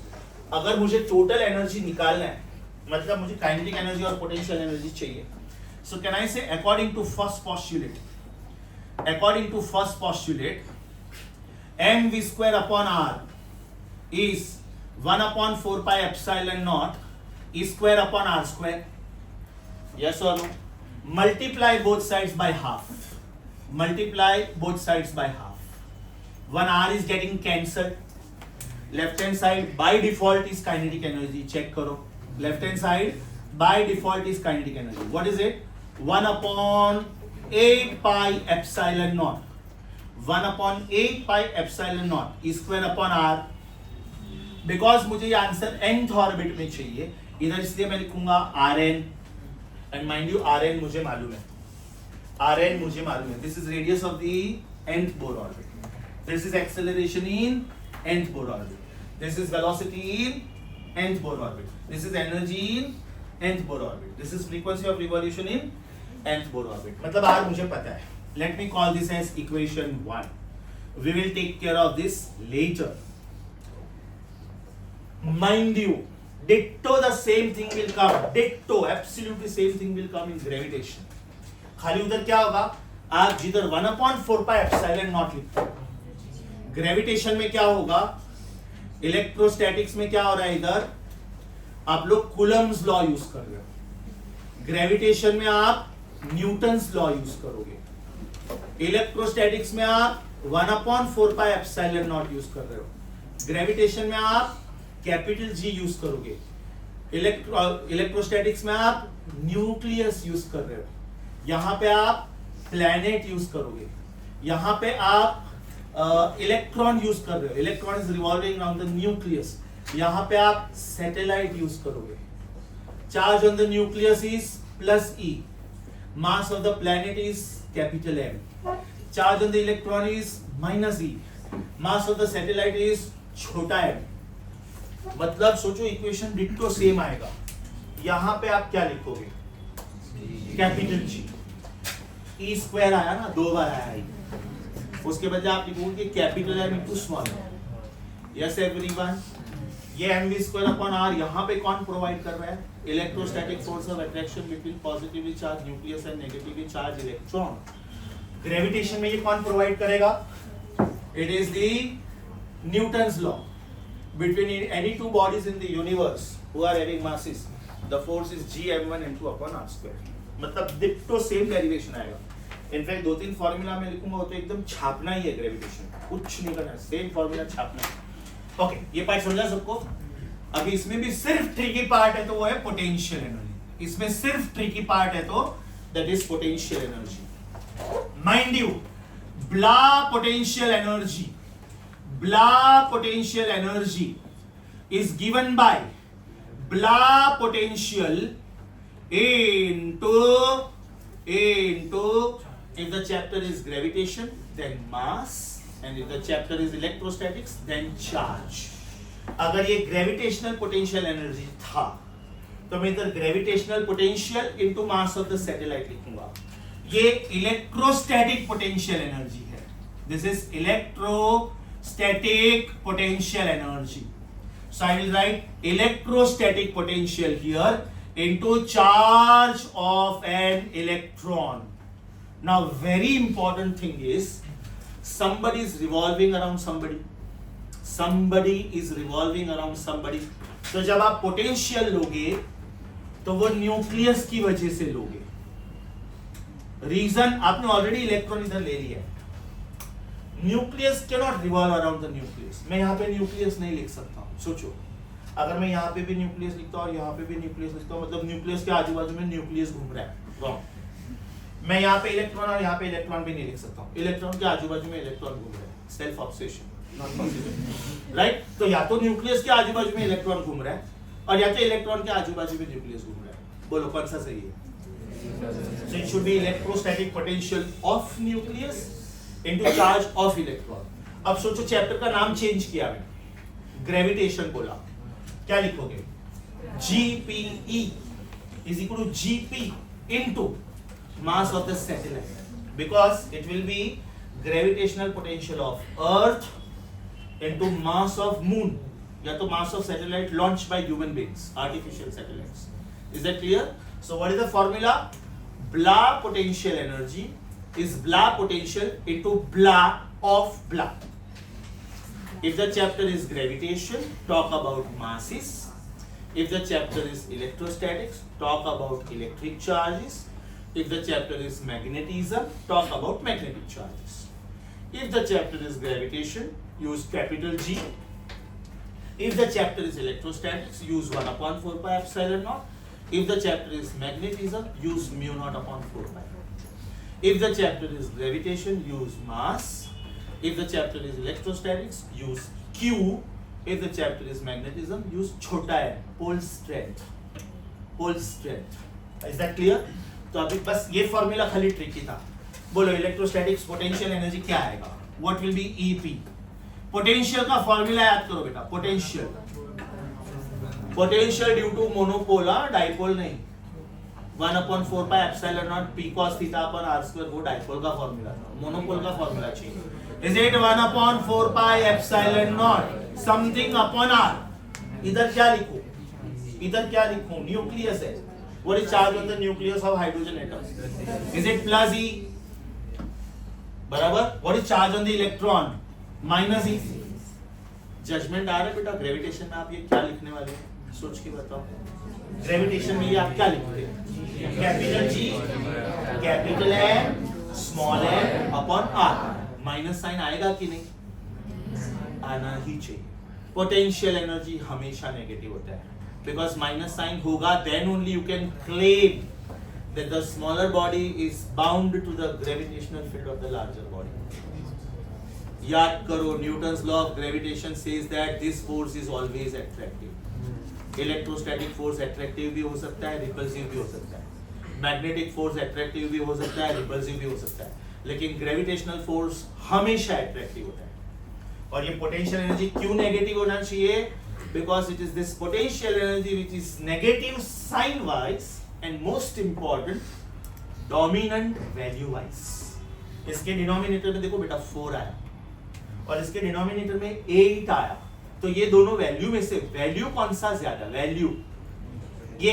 A: अगर मुझे total energy निकालना है, मतलब मुझे kinetic energy और potential energy चाहिए. So can I say according to first postulate? According to first postulate, mv square upon r is 1 upon 4 pi epsilon naught E square upon r square. Yes or no? Multiply both sides by half. Multiply both sides by half. 1r is getting cancelled. Left hand side by default is kinetic energy. Check karo. Left hand side by default is kinetic energy. What is it? 1 upon 8 pi epsilon naught. 1 upon 8 pi epsilon naught E square upon r. Because मुझे ये answer nth orbit में चाहिए, इधर इसलिए मैं लिखूंगा Rn. And mind you, Rn मुझे मालूम है. Rn मुझे मालूम है. This is radius of the nth Bohr orbit. This is acceleration in nth Bohr orbit. This is velocity in nth Bohr orbit. This is energy in nth Bohr orbit. This is frequency of revolution in nth Bohr orbit. मतलब R मुझे पता है. Let me call this as equation 1. We will take care of this later. Mind you, ditto the same thing will come. Ditto, absolutely same thing will come in gravitation. खाली उधर क्या होगा? आप जिधर 1/4 pi epsilon naught लिखते हो, gravitation में क्या होगा? इलेक्ट्रोस्टैटिक्स में क्या हो रहा है? इधर आप लोग कूलम्स लॉ यूज कर रहे हो. ग्रेविटेशन में आप न्यूटन्स लॉ यूज करोगे. इलेक्ट्रोस्टैटिक्स में आप 1/4 pi epsilon naught यूज कर रहे हो. ग्रेविटेशन में आप कैपिटल G यूज करोगे. इलेक्ट्रोस्टैटिक्स में आप न्यूक्लियस यूज कर रहे हो. यहां पे आप प्लैनेट यूज करोगे. यहां पे आप इलेक्ट्रॉन यूज कर रहे हो. Electron is revolving around the nucleus. यहां पे आप सैटेलाइट यूज करोगे. Charge on the nucleus is plus E. Mass of the planet is capital M. Charge on the electron is minus E. Mass of the satellite is छोटा m. मतलब सोचो equation ditto same आएगा. यहां पे आप क्या लिखोगे? Capital G. E स्क्वायर आया ना, 2 बार आया. उसके बजाय आप लिखोगे capital M into small. Yes everyone. ये mv स्क्वायर अपॉन r यहां पे कौन प्रोवाइड कर रहा है? Electrostatic force of attraction between positively charge nucleus and negatively charge electron. Gravitation में ये कौन प्रोवाइड करेगा? It is the Newton's law. Between any two bodies in the universe who are having masses, the force is Gm1 m2 upon r square. मतलब ditto same derivation आएगा. In fact 2-3 formula में लिखूंगा, वो तो एकदम छापना ही है ग्रेविटेशन. कुछ नहीं करना, सेम फॉर्मूला छापना है. ओके, ये पार्ट समझा सबको? अभी इसमें भी सिर्फ ट्रिकी पार्ट है, तो वो है पोटेंशियल एनर्जी. इसमें सिर्फ ट्रिकी पार्ट है, तो that is potential energy. Mind you, blah potential energy is given by blah potential into if the chapter is gravitation then mass, and if the chapter is electrostatics then charge. अगर ये gravitational potential energy था तो मैं इधर gravitational potential into mass of the satellite लिखूंगा. ये electrostatic potential energy है. This is electrostatic potential energy. So I will write electrostatic potential here into charge of an electron. Now very important thing is somebody is revolving around somebody. Somebody is revolving around somebody. तो जब आप potential लोगे तो वो nucleus की वजह से लोगे. रीजन आपने ऑलरेडी इलेक्ट्रॉन इधर ले लिया है. Nucleus cannot revolve around the nucleus. मैं यहाँ पे न्यूक्लियस नहीं लिख सकता हूँ. सोचो अगर मैं यहाँ पे भी न्यूक्लियस लिखता हूँ और यहाँ पे भी न्यूक्लियस लिखता हूँ मतलब न्यूक्लियस के आजू बाजू में न्यूक्लियस घूम रहा है. रॉन्ग. मैं यहाँ पे इलेक्ट्रॉन और यहाँ पे इलेक्ट्रॉन भी नहीं लिख सकता हूँ. इलेक्ट्रॉन के आजू बाजू में इलेक्ट्रॉन घूम रहा है. Self obsession not possible. Right. तो या तो न्यूक्लियस के आजू बाजू में इलेक्ट्रॉन घूम रहा है और या तो इलेक्ट्रॉन के आजू बाजू में न्यूक्लियस घूम रहा है. बोलो कौन सा सही है? So it should be electrostatic potential of nucleus into charge of electron. अब सोचो चैप्टर का नाम चेंज किया मैंने. ग्रेविटेशन बोला. क्या लिखोगे? GPE is equal to GP into mass of the satellite because it will be gravitational potential of Earth into mass of Moon या तो mass of satellite launched by human beings, artificial satellites. Is that clear? So what is the formula? Blah potential energy is blah potential into blah of blah. If the chapter is gravitation, talk about masses. If the chapter is electrostatics, talk about electric charges. If the chapter is magnetism, talk about magnetic charges. If the chapter is gravitation, use capital G. If the chapter is electrostatics, use 1/4 pi epsilon naught. If the chapter is magnetism, use mu naught upon 4 pi. If the chapter is gravitation, use mass. If the chapter is electrostatics, use Q. If the chapter is magnetism, use छोटा n, pole strength. Pole strength. Is that clear? तो अभी बस ये formula खाली tricky था. बोलो electrostatics potential energy क्या आएगा? What will be EP? Potential का फॉर्मूला याद करो बेटा. Potential potential due to monopole, dipole नहीं. 1/4 pi epsilon naught p cos theta upon r square वो डाइपोल का फॉर्मूला था. मोनोपोल का फॉर्मूला चाहिए. Is it 1/4 pi epsilon naught something upon r? इधर क्या लिखूं? इधर क्या लिखूं? न्यूक्लियस है. What is charge on the nucleus of hydrogen atom? Is it plus E? बराबर. What is charge on the electron? Minus E. Judgement आ रहा है बेटा. ग्रेविटेशन में आप ये क्या लिखने वाले हैं? सोच के बताओ. ग्रेविटेशन में ये आप क्या लिखोगे? Capital G, capital M, small m upon r. Minus sign आएगा कि नहीं? आना ही चाहिए. पोटेंशियल एनर्जी हमेशा नेगेटिव होता है बिकॉज माइनस साइन होगा then only you can claim that the smaller body is bound to the gravitational field of the larger body. याद करो Newton's law of gravitation says that this force is always attractive. Electrostatic force attractive भी हो सकता है, repulsive भी हो सकता है. मैग्नेटिक फोर्स अट्रैक्टिव भी हो सकता है, रिपल्सिव भी हो सकता है. लेकिन ग्रेविटेशनल फोर्स हमेशा अट्रैक्टिव होता है. और ये पोटेंशियल एनर्जी क्यों नेगेटिव होना चाहिए? Because it is this potential energy which is negative sign wise and most important dominant value wise. इसके डिनोमिनेटर में देखो बेटा 4 आया और इसके डिनोमिनेटर में 8 आया. तो ये दोनों वैल्यू में से वैल्यू कौन सा ज्यादा? वैल्यू ये.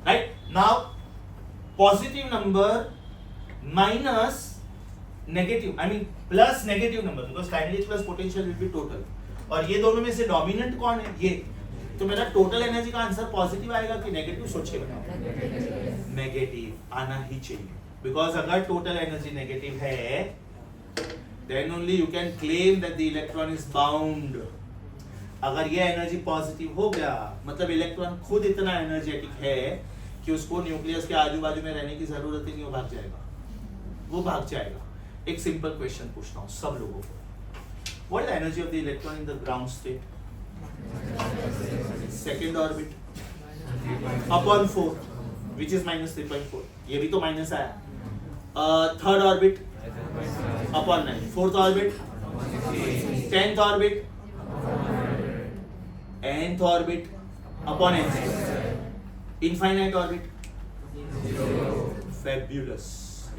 A: Right. Now positive number minus negative, I mean plus negative number because kinetic plus potential will be total. और ये दोनों में से डोमिनेंट कौन है? ये. तो मेरा टोटल एनर्जी का आंसर पॉजिटिव आएगा कि नेगेटिव? सोच के बताओ. नेगेटिव आना ही चाहिए बिकॉज अगर टोटल एनर्जी नेगेटिव है then only you can claim that the electron is bound. अगर ये एनर्जी पॉजिटिव हो गया मतलब इलेक्ट्रॉन खुद इतना एनर्जेटिक है कि उसको न्यूक्लियस के आजू बाजू में रहने की जरूरत ही नहीं. वो भाग जाएगा. वो भाग जाएगा. एक सिंपल क्वेश्चन पूछता हूँ सब लोगों को. What is the energy of the electron in the ground state? Second orbit upon 4 which is minus 3.4. ये भी तो माइनस आया. Third orbit upon 9. Fourth orbit, 10th orbit, nth orbit upon nth, infinite orbit fabulous.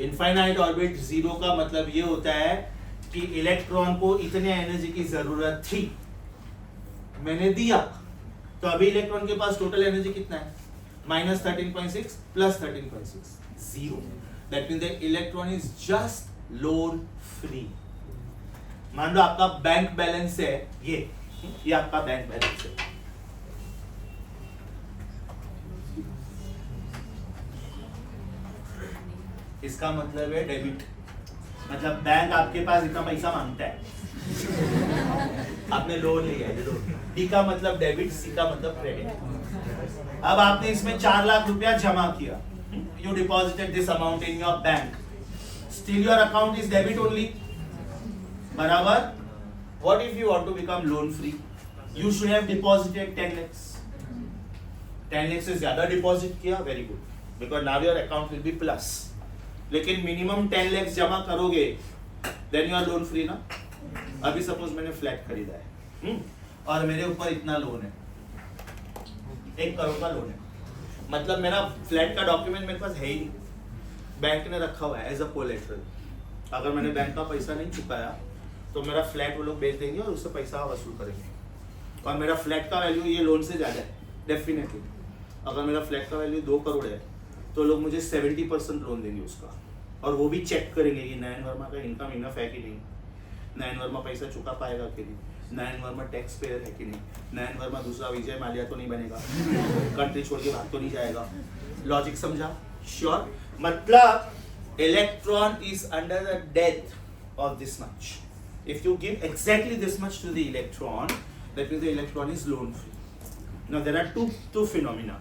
A: Infinite orbit zero का मतलब ये होता है कि इलेक्ट्रॉन को इतने एनर्जी की जरूरत थी, मैंने दिया, तो अभी इलेक्ट्रॉन के पास टोटल एनर्जी कितना है? -13.6 plus 13.6, zero. That means the electron is just loan free. मान लो आपका बैंक बैलेंस है ये आपका बैंक बैलेंस है, इसका मतलब है डेबिट, मतलब बैंक आपके पास इतना पैसा मांगता है, आपने लोन लिया है, लोन। डी का मतलब डेबिट, सी का मतलब क्रेडिट। अब आपने इसमें 4 लाख रुपया जमा किया, you deposited this amount in your bank, still your account is debit only, बराबर। What if you want to become loan free? You should have deposited 10 lakhs, 10 lakhs से ज्यादा डिपॉजिट किया, very good, because now your account will be plus. लेकिन minimum 10 lakhs जमा करोगे, then you are loan free ना। अभी suppose मैंने flat खरीदा है और मेरे ऊपर इतना लोन है, 1 करोड़ का लोन है, मतलब मेरा फ्लैट का डॉक्यूमेंट मेरे पास है ही नहीं, बैंक ने रखा हुआ है एज अ कोलेटरल। अगर मैंने बैंक का पैसा नहीं चुकाया तो मेरा फ्लैट वो लोग बेच देंगे और उससे पैसा वसूल करेंगे, और मेरा फ्लैट का वैल्यू ये लोन से ज्यादा है डेफिनेटली। अगर मेरा फ्लैट का वैल्यू 2 करोड़ है तो लोग मुझे 70% लोन देंगे उसका, और वो भी चेक करेंगे कि नयन वर्मा का इनकम इनफ है कि नहीं, नयन वर्मा पैसा चुका पाएगा कि नहीं, नयन वर्मा टैक्स पेयर है कि नहीं, नयन वर्मा दूसरा विजय माल्या तो नहीं बनेगा, कंट्री छोड़ के भाग तो नहीं जाएगा। लॉजिक समझा? श्योर। मतलब electron is under the death of this much, if you give exactly this much to the electron, that means the electron is lone free. Now there are two phenomena.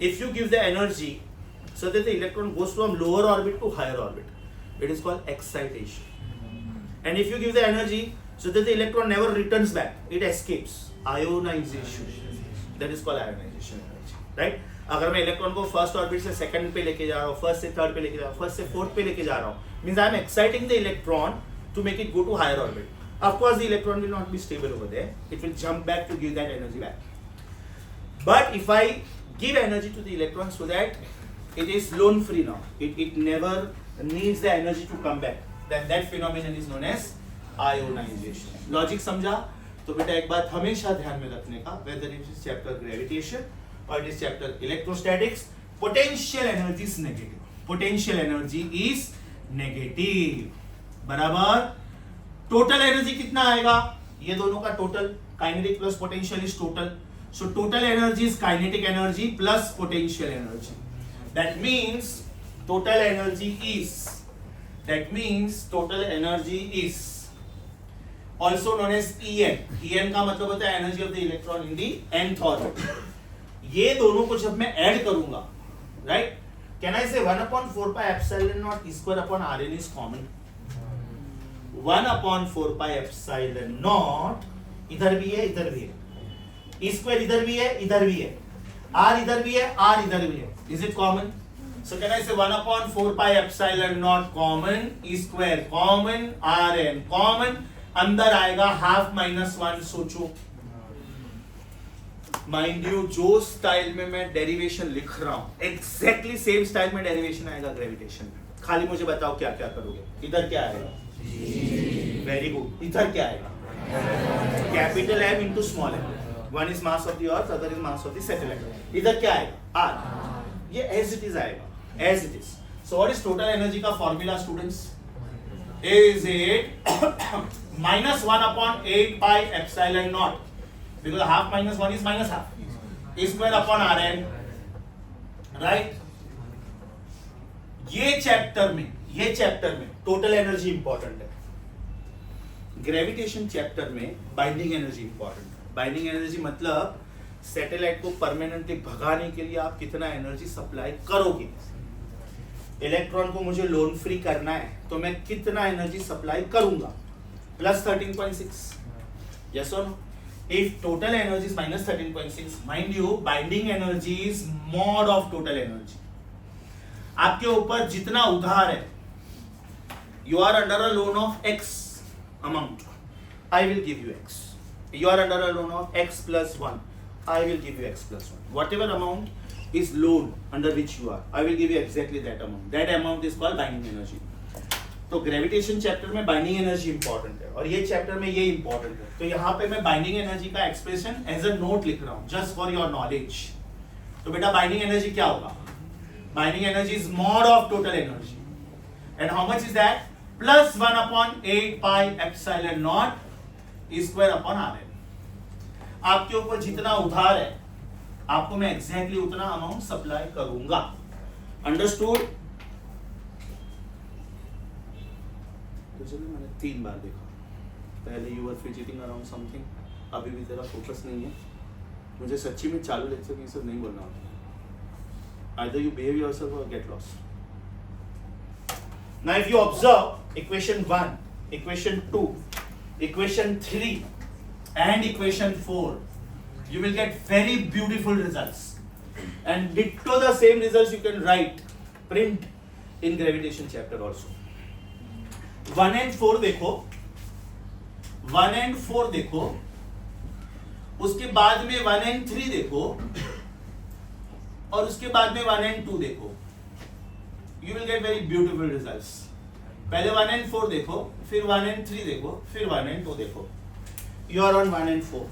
A: If you give the energy so that the electron goes from lower orbit to higher orbit, it is called excitation. And if you give the energy so that the electron never returns back, it escapes, ionization, that is called ionization energy, right? अगर मैं electron को first orbit से second पे लेके जा रहा हूँ, first से थर्ड पे लेके जा रहा हूँ, फर्स्ट से फोर्थ पे लेके जा रहा हूँ, means I am exciting the electron to make it go to higher orbit. Of course the electron will not be stable over there, it will jump back to give that energy back. But if I give energy to the electron so that it is loan free now, it never needs the energy to come back, then that phenomenon is known as ionization. Logic समझा? तो बेटा एक बात हमेशा ध्यान में रखने का, whether it is chapter gravitation or it is chapter electrostatics, potential energy is negative. Potential energy is negative, बराबर। टोटल एनर्जी कितना आएगा? ये दोनों का total, kinetic plus potential is total, so total energy is kinetic energy plus potential energy. That means total energy is also known as En. En का मतलब होता है energy of the electron in the nth orbit. ये दोनों को जब मैं add करूंगा, right? Can I say 1/4 pi epsilon naught E square upon Rn is common? 1/4 pi epsilon naught इधर भी है, इधर भी है, E square इधर भी है, इधर भी है, R इधर भी है, R इधर भी है, is it common? So can I say 1/4 pi epsilon naught common, E square common, Rn common, अंदर आएगा half minus 1, सोचो। माइंड यू जो स्टाइल में मैं डेरिवेशन लिख रहा हूं एग्जैक्टली सेम स्टाइल में डेरिवेशन आएगा ग्रेविटेशन में। खाली मुझे बताओ क्या क्या करोगे। इधर क्या आएगा? Very good. इधर क्या आएगा? Capital M into small m. One is mass of the earth, other is mass of the satellite. इधर क्या आएगा? R. ये एज इट इज आएगा, as it is. So what is total energy का formula students? Is it -1/8 pi epsilon naught, because half minus 1 is minus half, E square upon Rn, right? ये chapter में total energy important है। Gravitation chapter में binding energy important है। Binding energy मतलब satellite को permanently भगाने के लिए आप कितना एनर्जी सप्लाई करोगे। इलेक्ट्रॉन को मुझे लोन फ्री करना है तो मैं कितना एनर्जी सप्लाई करूंगा? Plus 13.6, yes or no? If total energy is minus 13.6, mind you, binding energy is mod of total energy. आपके ऊपर जितना उधार है, you are under a loan of X amount. I will give you X You are under a loan of x plus 1. I will give you x plus 1. Whatever amount is loan under which you are, I will give you exactly that amount. That amount is called binding energy. तो gravitation chapter में binding energy important है और ये chapter में ये important है. तो यहाँ पे मैं बाइंडिंग एनर्जी का एक्सप्रेशन एज अ नोट लिख रहा हूँ जस्ट फॉर योर नॉलेज. तो बेटा बाइंडिंग एनर्जी क्या होगा? Binding energy is mod of total energy and how much is that? Plus 1 upon 8 pi epsilon naught square upon r n. आपके ऊपर जितना उधार है आपको मैं एग्जैक्टली उतना अमाउंट सप्लाई करूंगा. अंडरस्टूड? तो चलो मैंने 3 बार देखा. पहले you were fidgeting around something, अभी भी तेरा फोकस नहीं है. मुझे सच्ची में चालू लेक्चर में ये सब नहीं बोलना होता. Either you behave yourself or get lost. Now if you observe equation 1, equation 2, equation 3 and equation 4, you will get very beautiful results. And ditto the same results you can write, print in gravitation chapter also. 1 and 4 देखो, 1 and 4 देखो, उसके बाद में 1 and 3 देखो और उसके बाद में 1 and 2 देखो. You will get very beautiful results. पहले 1 and 4 देखो, फिर 1 and 3 देखो, फिर 1 and 2 देखो. You are on 1 and 4.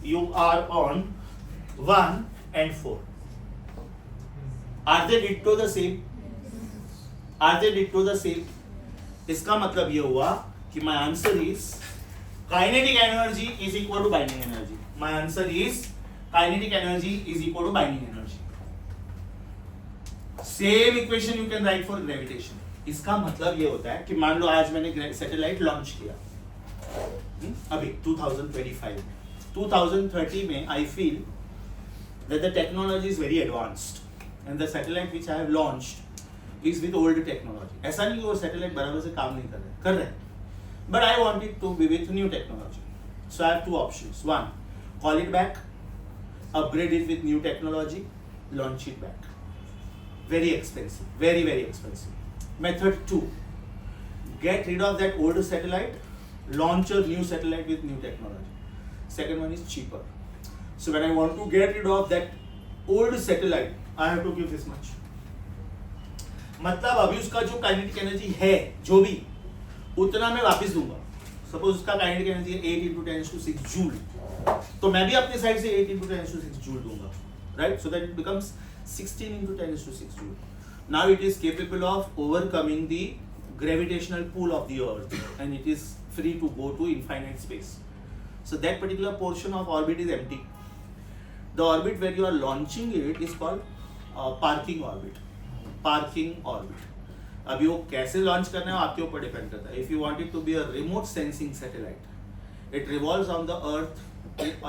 A: You are on 1 and 4. Are they ditto the same? Are they ditto the same? इसका मतलब ये हुआ कि my answer is kinetic energy is equal to binding energy. My answer is kinetic energy is equal to binding energy. Same equation you can write for gravitation. इसका मतलब ये होता है कि मान लो आज मैंने सैटेलाइट लॉन्च किया अभी 2025 2030 में I feel that the technology is very advanced and the satellite which I have launched is with old technology. ऐसा नहीं कि वो सैटेलाइट बराबर से काम नहीं कर रहे but I want it to be with new technology. So I have 2 options. 1, call it back, upgrade it with new technology, launch it back. Very expensive, very very expensive. Method 2, get rid of that old satellite, launch a new satellite with new technology. Second one is cheaper. So when I want to get rid of that old satellite, I have to give this much. मतलब अभी उसका जो kinetic energy है जो भी उतना मैं वापस दूंगा. सपोज उसका काइनेटिक एनर्जी है 8 × 10⁶ जूल, तो मैं भी अपने साइड से 8 × 10⁶ जूल दूंगा, right? So that it becomes 16 × 10⁶ joule. Now it is capable of overcoming the gravitational pull of the earth and it is free to go to infinite space. So that particular portion of orbit is empty. The orbit where you are launching it is called parking orbit. Parking orbit. अभी वो कैसे launch करना है आपके ऊपर depend करता है. If you want it to be a remote sensing satellite, it revolves on the earth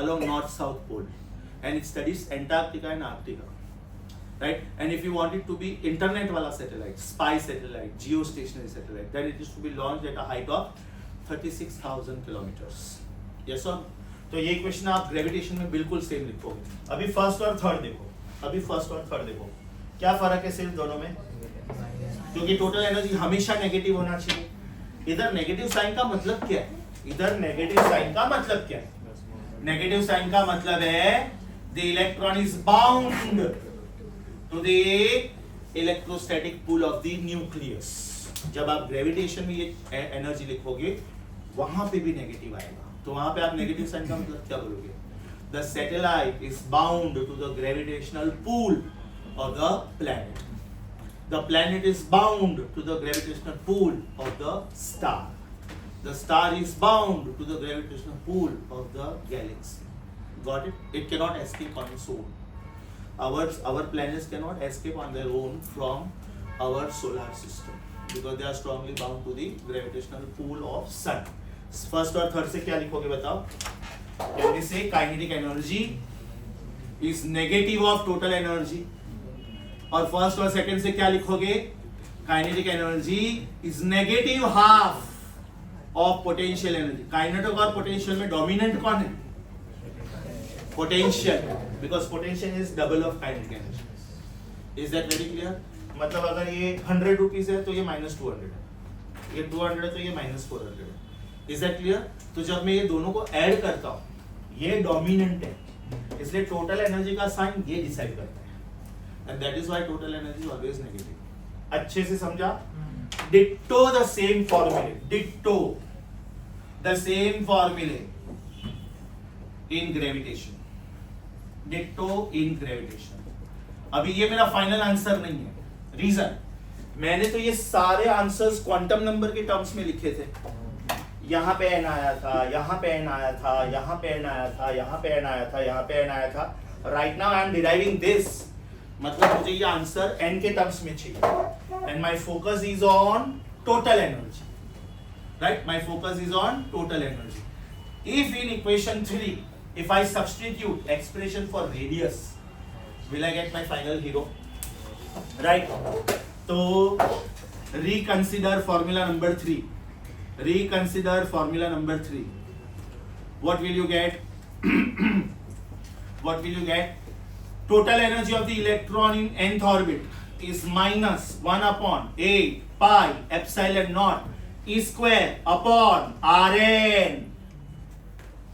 A: along north-south pole and it studies Antarctica and Arctica, right? And if you want it to be internet वाला satellite, spy satellite, geostationary satellite, then it is to be launched at a height of 36,000 kilometers. Yes or? तो ये question आप gravitation में बिल्कुल same लिखोगे. अभी first और third देखो, क्या फर्क है सिर्फ दोनों में? क्योंकि टोटल एनर्जी हमेशा नेगेटिव होना चाहिए. इधर नेगेटिव साइन का मतलब क्या है? नेगेटिव साइन का मतलब है the electron is bound to the electrostatic pull of the nucleus. जब आप ग्रेविटेशन में ये एनर्जी लिखोगे वहां पे भी नेगेटिव आएगा, तो वहां पे आप नेगेटिव साइन का मतलब क्या बोलोगे? The satellite is bound to the gravitational pull of the planet. The planet is bound to the gravitational pull of the star. The star is bound to the gravitational pull of the galaxy. Got it? It cannot escape on its own. Our planets cannot escape on their own from our solar system because they are strongly bound to the gravitational pull of sun. First और third से क्या लिखोगे बताओ? Can we say kinetic energy is negative of total energy? और first और second से क्या लिखोगे? Kinetic energy is negative half of potential energy. Kinetic और पोटेंशियल में डोमिनेंट कौन है? Potential, because potential is double of kinetic energy. Is that very clear? मतलब अगर ये 100 रुपीज है तो ये -200 है, ये 200 है तो ये -400 है. Is that clear? तो जब मैं ये दोनों को ऐड करता हूं, ये डोमिनेंट है, इसलिए टोटल एनर्जी का साइन ये डिसाइड करता है, and that is why total energy always negative. अच्छे से समझा? डिट्टो द सेम फॉर्मूले, डिट्टो द सेम फॉर्मूले इन ग्रेविटेशन, डिट्टो इन ग्रेविटेशन. अभी ये मेरा फाइनल आंसर नहीं है. रीजन, मैंने तो ये सारे आंसर्स क्वांटम नंबर के टर्म्स में लिखे थे. यहाँ पे एन आया था, यहाँ पे एन आया था, यहाँ पे एन आया था, यहाँ पे एन आया था, यहाँ पे एन आया था. Right now I am deriving this, मतलब मुझे ये आंसर एन के टर्म्स में चाहिए, and my focus is on total energy. Right, my focus is on total energy. If in equation 3 if I substitute expression for radius, will I get my final hero? Right? So reconsider formula number 3. Reconsider formula number 3. What will you get? What will you get? Total energy of the electron in nth orbit is minus 1 upon 8 pi epsilon naught E square upon Rn.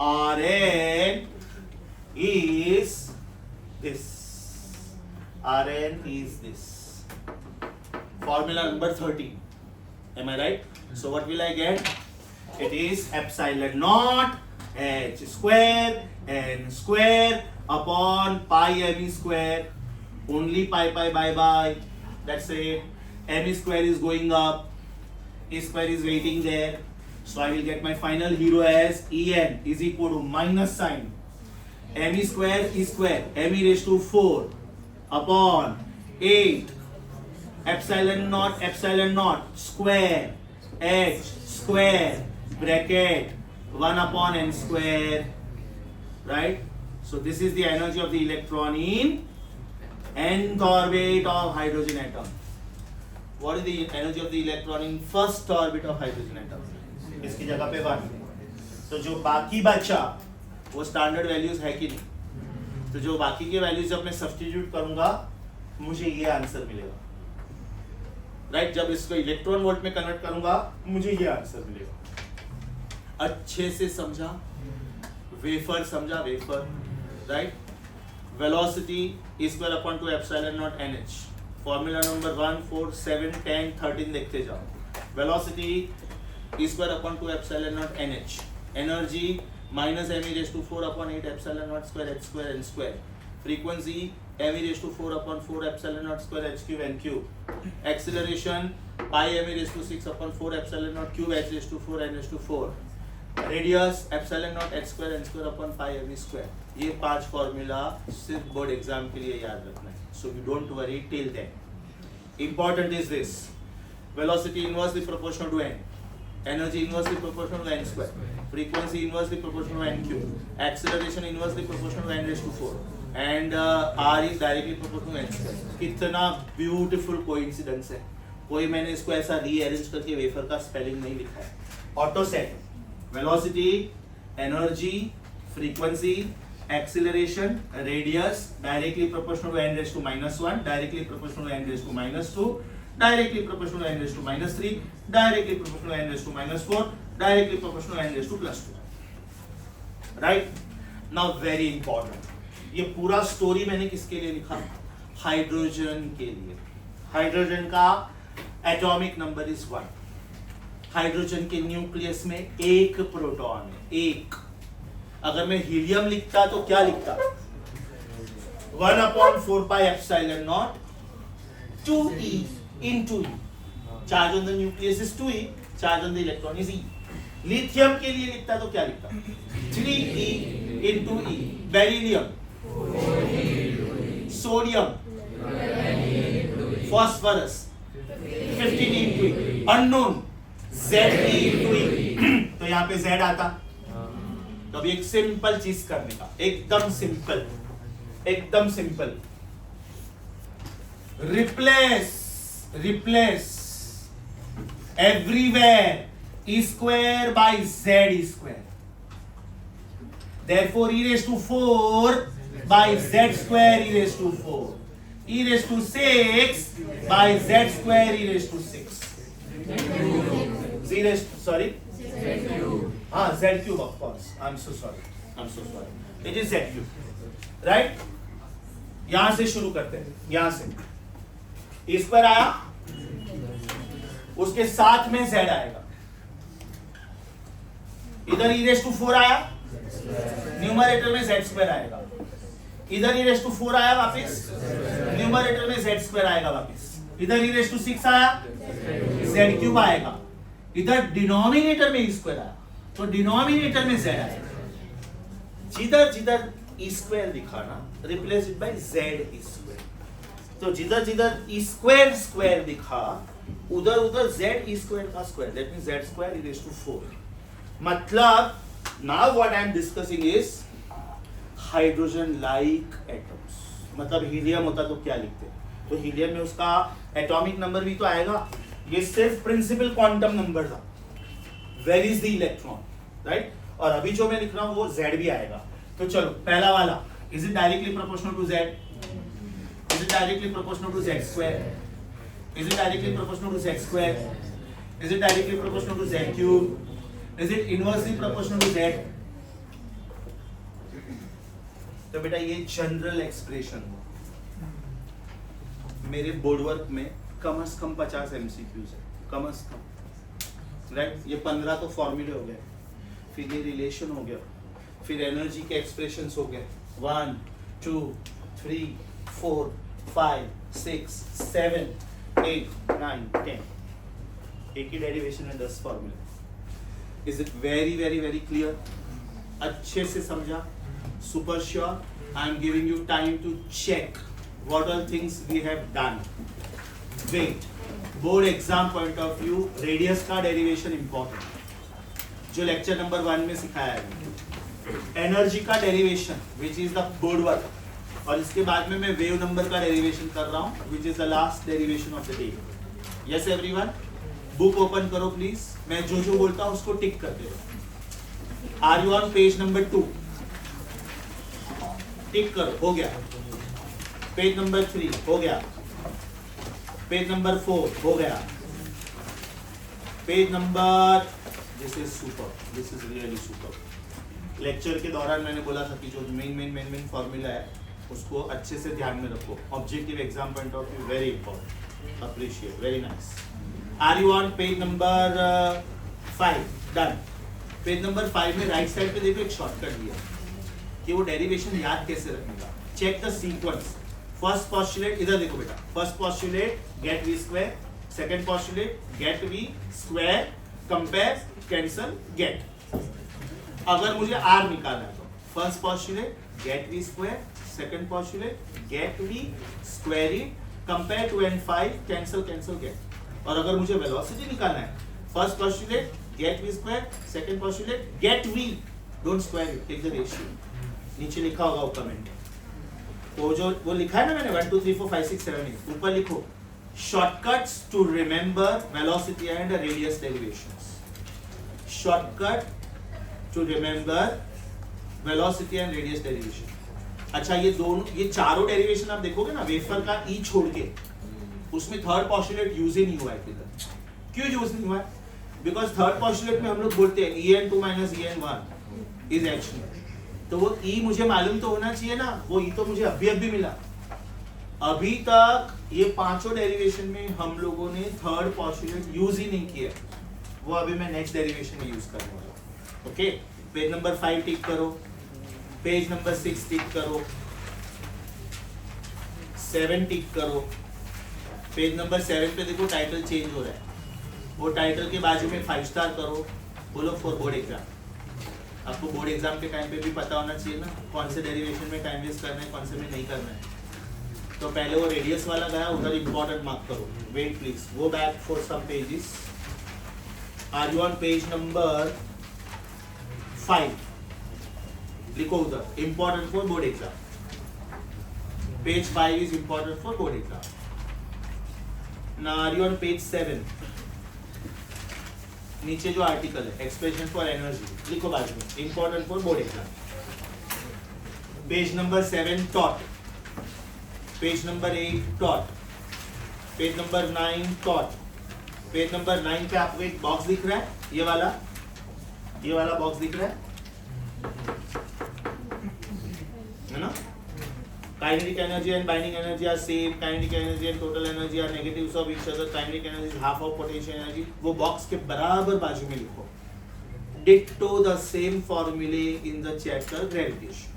A: Rn is this. Rn is this. Formula number 13. Am I right? So what will I get? It is epsilon naught h square n square upon pi m square. Only pi bye. That's it. M square is going up. E square is waiting there. So I will get my final hero as En is equal to minus sign m square e square m e raised to 4 upon 8 epsilon naught square h square bracket 1 upon n square. Right? So this is the energy of the electron in nth orbit of hydrogen atom. What is the energy of the electron in first orbit of hydrogen atom? इसकी जगह पे 1. तो जो बाकी बचा वो standard values है कि नहीं? तो जो बाकी के वैल्यूज जब मैं सब्स्टिट्यूट करूंगा मुझे ये आंसर मिलेगा. राइट? जब इसको इलेक्ट्रॉन वोल्ट में कन्वर्ट करूंगा मुझे ये आंसर मिलेगा. अच्छे से समझा? वेफर समझा? Wafer. Right? Velocity E square upon 2 epsilon naught NH. Formula number 1, 4, 7, 10, 13 देखते जाओ. Velocity E square upon 2 epsilon naught NH. Energy minus m e raised to 4 upon 8 epsilon naught square h square n square. Frequency m e raised to 4 upon 4 epsilon naught square h cube n cube. Acceleration pi m e raised to 6 upon 4 epsilon naught cube h raised to 4 n raised to 4. Radius epsilon naught h square n square upon pi m square. ये 5 formula सिर्फ board exam के लिए याद रखना है. So you don't worry till then. Important is this. Velocity inversely proportional to n. Energy inversely proportional to n square. Frequency inversely proportional to n cube. Acceleration inversely proportional to n raised to 4. And r is directly proportional to n square. कितना beautiful coincidence है. कोई मैंने इसको ऐसा rearrange करके wafer का spelling नहीं लिखा है. Auto set. Velocity, energy, frequency, acceleration, radius directly proportional to n raised to -1, directly proportional to n raised to -2, directly proportional to n raised to -3, directly proportional to n raised to -4, directly proportional to n raised to +2. Right? Now very important. ये पूरा story मैंने किसके लिए लिखा? Hydrogen के लिए. Hydrogen का atomic number is 1. Hydrogen के न्यूक्लियस में एक प्रोटॉन है, एक. अगर मैं हीलियम लिखता तो क्या लिखता? 1/4 pi epsilon naught 2e into e. Charge on the nucleus is 2e, charge on the electron is e. Lithium के लिए लिखता तो क्या लिखता? 3e into e. Beryllium, sodium, phosphorus 15e into e. Unknown Ze into e. तो यहाँ पे Z आता. तो अभी एक सिंपल चीज करने का, एकदम सिंपल, एकदम simple. Replace everywhere E square by Z E square. Therefore e raised to 4 by Z square e raised to 4. E raised to 6 by Z square e raised to 6. Z raised to, sorry? हाँ z cube of course. I'm so sorry. It is z cube, right? यहाँ से शुरू करते हैं, यहाँ से इस पर आया, उसके साथ में z आएगा, इधर e raised to 4 आया, न्यूमरेटर में z स्क्वायर आएगा, इधर e raised to 4 आया वापस, न्यूमरेटर में z स्क्वायर आएगा वापस, इधर e raised to 6 आया, z क्यूब आएगा, इधर डिनोमिनेटर में e स्क्वायर आया, तो डिनोमिनेटर में z आएगा। जिधर जिधर e स्क्वायर दिखा ना, replace it by z e square. तो जिधर जिधर e स्क्वायर स्क्वायर दिखा, उधर उधर z e स्क्वायर का square, that means z square e raised to 4। मतलब now what I am discussing is hydrogen like atoms. मतलब हीलियम होता तो क्या लिखते, तो हीलियम में उसका एटॉमिक नंबर भी तो आएगा, ये सिर्फ प्रिंसिपल क्वांटम नंबर था, where is the electron, right? और अभी जो मैं लिख रहा हूं वो z भी आएगा। तो चलो पहला वाला, is it directly proportional to z? Is it directly proportional to z square? Is it directly proportional to z square? Is it directly proportional to z cube? Is it inversely proportional to z? तो बेटा ये general expression मेरे board work में कम से कम 50 MCQs है, कम से कम, right? ये 15 तो फॉर्मूले हो गए, फिर ये रिलेशन हो गया, फिर एनर्जी के एक्सप्रेशंस हो गए, 1 2 3 4 5 6 7 8 9 10, एक ही डेरिवेशन में 10 फॉर्मूले। Is it very very very clear? अच्छे से समझा? Super sure? I am giving you time to check what all things we have done. Wait, board exam point of view, radius का derivation important, जो lecture number 1 में सिखाया है, energy का derivation which is the board work, और इसके बाद में मैं wave number का derivation कर रहा हूँ which is the last derivation of the day. Yes everyone, book open करो please, मैं जो जो बोलता हूँ उसको टिक करते रहो। Are you on page number 2? टिक करो, हो गया। पेज नंबर 3 हो गया, पेज नंबर 4 हो गया, page number, this is super, this is really super. Lecture के दौरान मैंने बोला था कि जो मेन फॉर्मूला है उसको अच्छे से ध्यान में रखो, objective exam point of view, very important, appreciate, very nice. Are you on page number 5? Done. Page number 5 में राइट साइड पे देखो एक शॉर्टकट दिया कि वो डेरिवेशन याद कैसे रखेगा। Check the sequence. First postulate, इधर देखो बेटा, first postulate get v square, second postulate get v square, compare, cancel, get. अगर मुझे r निकालना है तो first postulate get v square, second postulate get v square it, compare 2 and 5, cancel cancel, get. और अगर मुझे वेलोसिटी निकालना है, first postulate get v square, second postulate get v, don't square it, take the ratio. नीचे लिखा होगा वो comment, तो जो वो लिखा है ना मैंने 1 2 3 4 5 6 7 8, ऊपर लिखो shortcuts to remember velocity and radius derivations. Shortcut to remember velocity and radius derivation. अच्छा ये दोनों, ये चारों डेरिवेशन आप देखोगे ना, वेफर का ई छोड़ के, उसमें थर्ड पॉस्टुलेट यूज ही नहीं हुआ है किधर। क्यों यूज नहीं हुआ है? बिकॉज थर्ड पॉस्टुलेट में हम लोग बोलते हैं en2 - en1 इज h। तो वो E मुझे मालूम तो होना चाहिए ना, वो E तो मुझे अभी मिला। अभी तक ये पांचों डेरिवेशन में हम लोगों ने थर्ड पॉस्टुलेट यूज ही नहीं किया, वो अभी मैं नेक्स्ट डेरिवेशन में यूज करने वाला हूं। ओके, पेज नंबर 5 टिक करो, पेज नंबर 6 टिक करो, 7 टिक करो। पेज नंबर 7 पे देखो टाइटल चेंज हो रहा है, वो टाइटल के बाजू में 5 स्टार करो, बोलो फॉर बोर्ड एग्जाम। आपको बोर्ड एग्जाम के टाइम पे भी पता होना चाहिए ना कौन से डेरिवेशन में टाइम वेस्ट करना है, कौन से में नहीं करना है। तो पहले वो रेडियस वाला गया, उधर इंपॉर्टेंट मार्क करो। Wait please, go back for some pages. Are you on page number 5? लिखो उधर important for board exam. Page 5 is important for board exam. Now are you on page 7? नीचे जो आर्टिकल है expression for energy, लिखो बाजू में important for board exam. Page number 7 taught, page number 8 taught, page number 9 taught. Page number 9 पे आपको एक box दिख रहा है, ये वाला, ये वाला बॉक्स दिख रहा है ना? Kinetic energy and binding energy are same. Kinetic energy and total energy are negatives of each other. Kinetic energy is half of potential energy. वो बॉक्स के बराबर बाजू में लिखो. Ditto the same formulae in the chapter gravitation.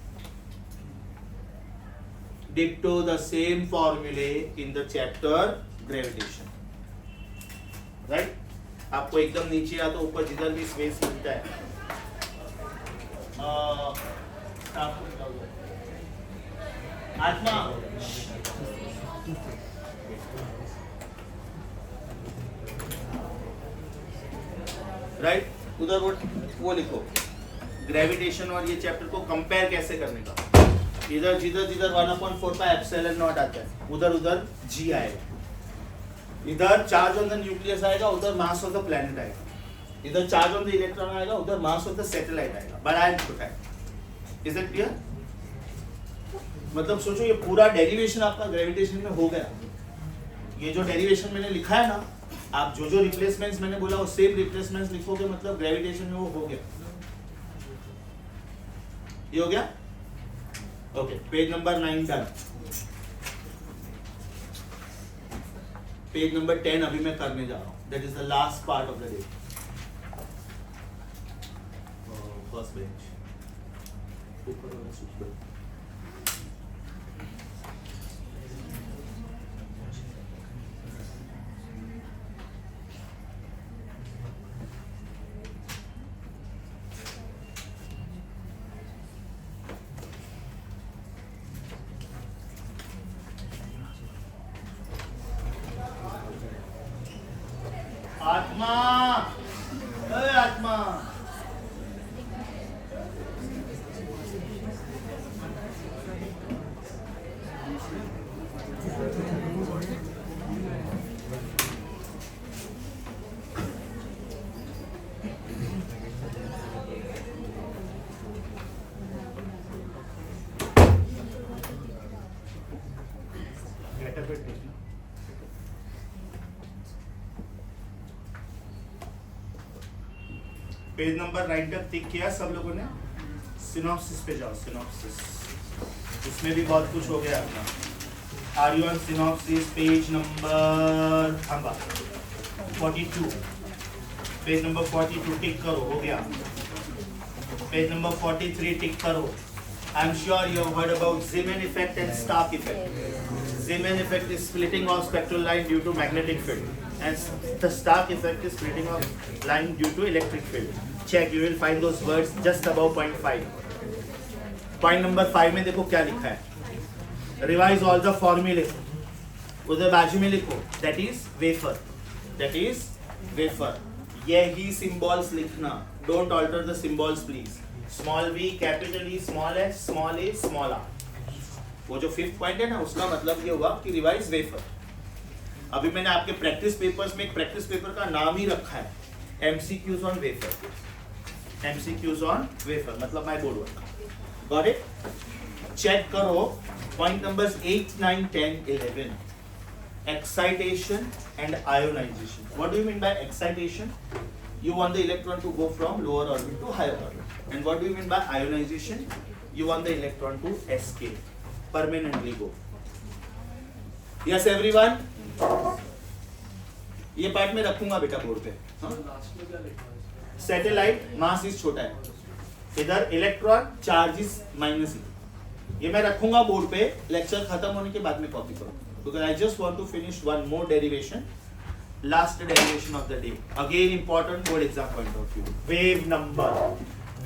A: Ditto the same formulae in the chapter gravitation. Right? आपको एकदम नीचे या तो ऊपर जिधर भी स्पेस मिलता है आत्मा राइट उधर वो लिखो ग्रेविटेशन और ये चैप्टर को कंपेयर कैसे करने का. इधर जिधर 1/4 का एप्सिलॉन नॉट आता है उधर उधर जी आएगा. इधर चार्ज ऑन द न्यूक्लियस आएगा उधर मास ऑफ द प्लैनेट आएगा. इधर चार्ज ऑन द इलेक्ट्रॉन आएगा उधर मास ऑफ द सैटेलाइट आएगा. बड़ा है छोटा है. Is it clear? मतलब सोचो ये पूरा डेरिवेशन आपका ग्रेविटेशन में हो गया. ये जो डेरिवेशन मैंने लिखा है ना, आप जो रिप्लेसमेंट्स मैंने बोला वो सेम रिप्लेसमेंट्स लिखोगे मतलब ग्रेविटेशन में वो हो गया. ये हो गया. Okay page number 9 done. Page number 10 अभी मैं करने जा रहा हूँ. That is the last part of the day. First bench ऊपर वाला सूत्र. आत्मा अरे आत्मा पेज नंबर 9 तक टिक किया सब लोगों ने. सिनॉप्सिस पे जाओ. सिनॉप्सिस इसमें भी बहुत कुछ हो गया अपना. Are you on synopsis? Page number 42. Page number 42 tick करो. हो गया. पेज नंबर 43 टिक करो. I am sure you have heard about Zeeman effect and Stark effect. Zeeman effect is splitting of spectral line due to magnetic field. And the Stark effect is splitting of line due to electric field. Check, you will find those words just above point 5. Point number 5 में देखो क्या लिखा है. Revise all the formulae. उधर बाजू में लिखो. That is wafer. That is wafer. यही symbols लिखना. Don't alter the symbols please. Small v, capital E, small s, small a, small r. वो जो 5th पॉइंट है ना उसका मतलब ये हुआ कि रिवाइज वेफर. अभी मैंने आपके प्रैक्टिस पेपर्स में एक प्रैक्टिस पेपर का नाम ही रखा है MCQs on wafer. MCQs on wafer मतलब my board work. Got it? Check करो point numbers 8, 9, 10, 11. Excitation and ionization. What do you mean by excitation? You want the electron to go from lower orbit to higher orbit. And what do you mean by ionization? You want the electron to escape, permanently go. Yes everyone? ये part में रखूंगा बेटा board पे. Satellite mass is छोटा है. इधर electron charge is -e. ये मैं रखूंगा बोर्ड पे. लेक्चर खत्म होने के बाद में कॉपी करो. Because I just want to finish one more derivation. Last derivation of the day. Again important board exam point of view. Wave number.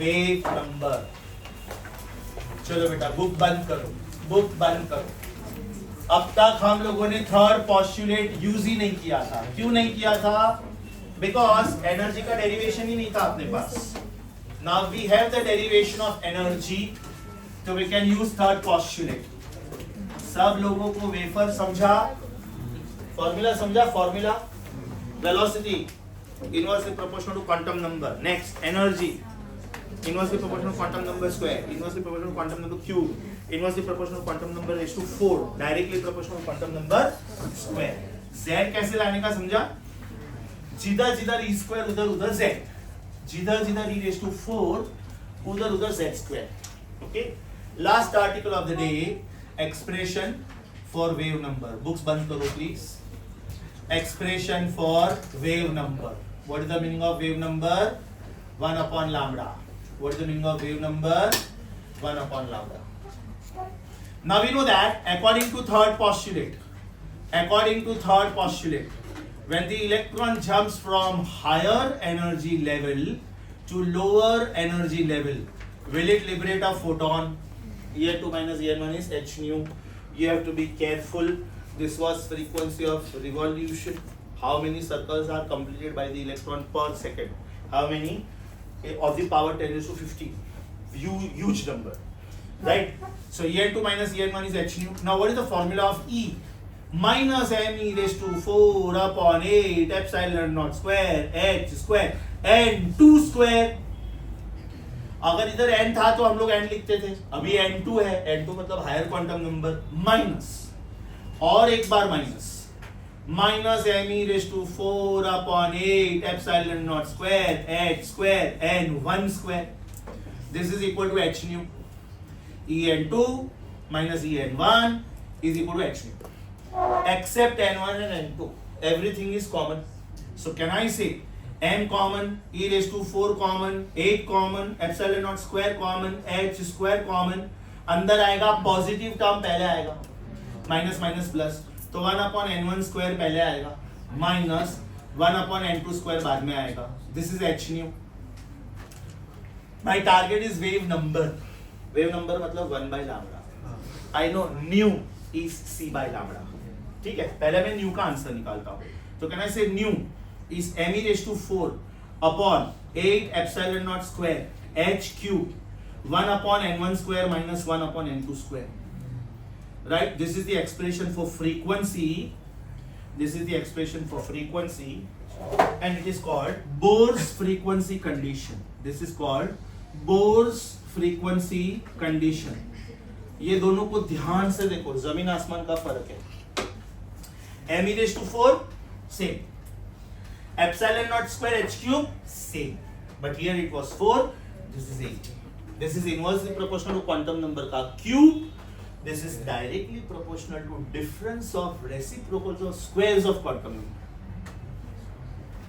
A: Wave number. चलो बेटा बुक बंद करो. बुक बंद करो. अब तक हम लोगों ने थर्ड पोस्टुलेट यूज ही नहीं किया था. क्यों नहीं किया था? बिकॉज एनर्जी का डेरिवेशन ही नहीं था अपने पास. Now we have the derivation of energy, so we can use third postulate. सब लोगों को वेफर समझा? फॉर्मूला समझा? Formula velocity inversely proportional to quantum number. Next energy inversely proportional quantum number square, inversely proportional quantum number cube, inversely proportional quantum number raised to 4, directly proportional quantum number square. Z कैसे लाने का समझा? जिधर जिधर e square उधर उधर z. जिधर जिधर e raised to 4 उधर उधर z square. Okay, last article of the day, expression for wave number. Books बंद करो please. Expression for wave number. What is the meaning of wave number? 1 upon lambda. What is the meaning of wave number? 1 upon lambda. Now we know that according to third postulate, when the electron jumps from higher energy level to lower energy level, will it liberate a photon? En2 minus En1 is h nu. You have to be careful. This was frequency of revolution. How many circles are completed by the electron per second? How many? Of the power 10 raised to 50. Huge number. Right? So En2 minus En1 is h nu. Now what is the formula of E? Minus m e raised to 4 upon 8 epsilon naught square h square n2 square. अगर इधर n था तो हम लोग n लिखते थे, अभी n2 है, n2 मतलब हायर क्वांटम नंबर, माइनस और एक बार minus m e raised to 4 upon 8 epsilon naught square h square n1 square. This is equal to h nu. En2 minus En1 is equal to h nu. Except n1 and n2, everything is common. So can I say m common, e raised to 4 common, 8 common, epsilon naught square common, h square common. अंदर आएगा positive term पहले आएगा, minus minus plus, तो 1 upon n1 square पहले आएगा, minus 1 upon n2 square बाद में आएगा. This is h new. My target is wave number. Wave number मतलब 1 by lambda. I know new is c by lambda. ठीक है, पहले मैं न्यू का आंसर निकालता हूं. तो कैन आई से new is m e raised to 4 upon 8 epsilon naught square h cube 1 upon n1 square minus 1 upon n2 square. Right? This is the expression for frequency. This is the expression for frequency, and it is called Bohr's frequency condition. This is called Bohr's frequency condition. ये दोनों को ध्यान से देखो, जमीन आसमान का फर्क है. m e raised to 4 same, epsilon naught square h cube same, but here it was 4, this is 8. This is inversely proportional to quantum number का cube. This is directly proportional to difference of reciprocals of squares of quantum number.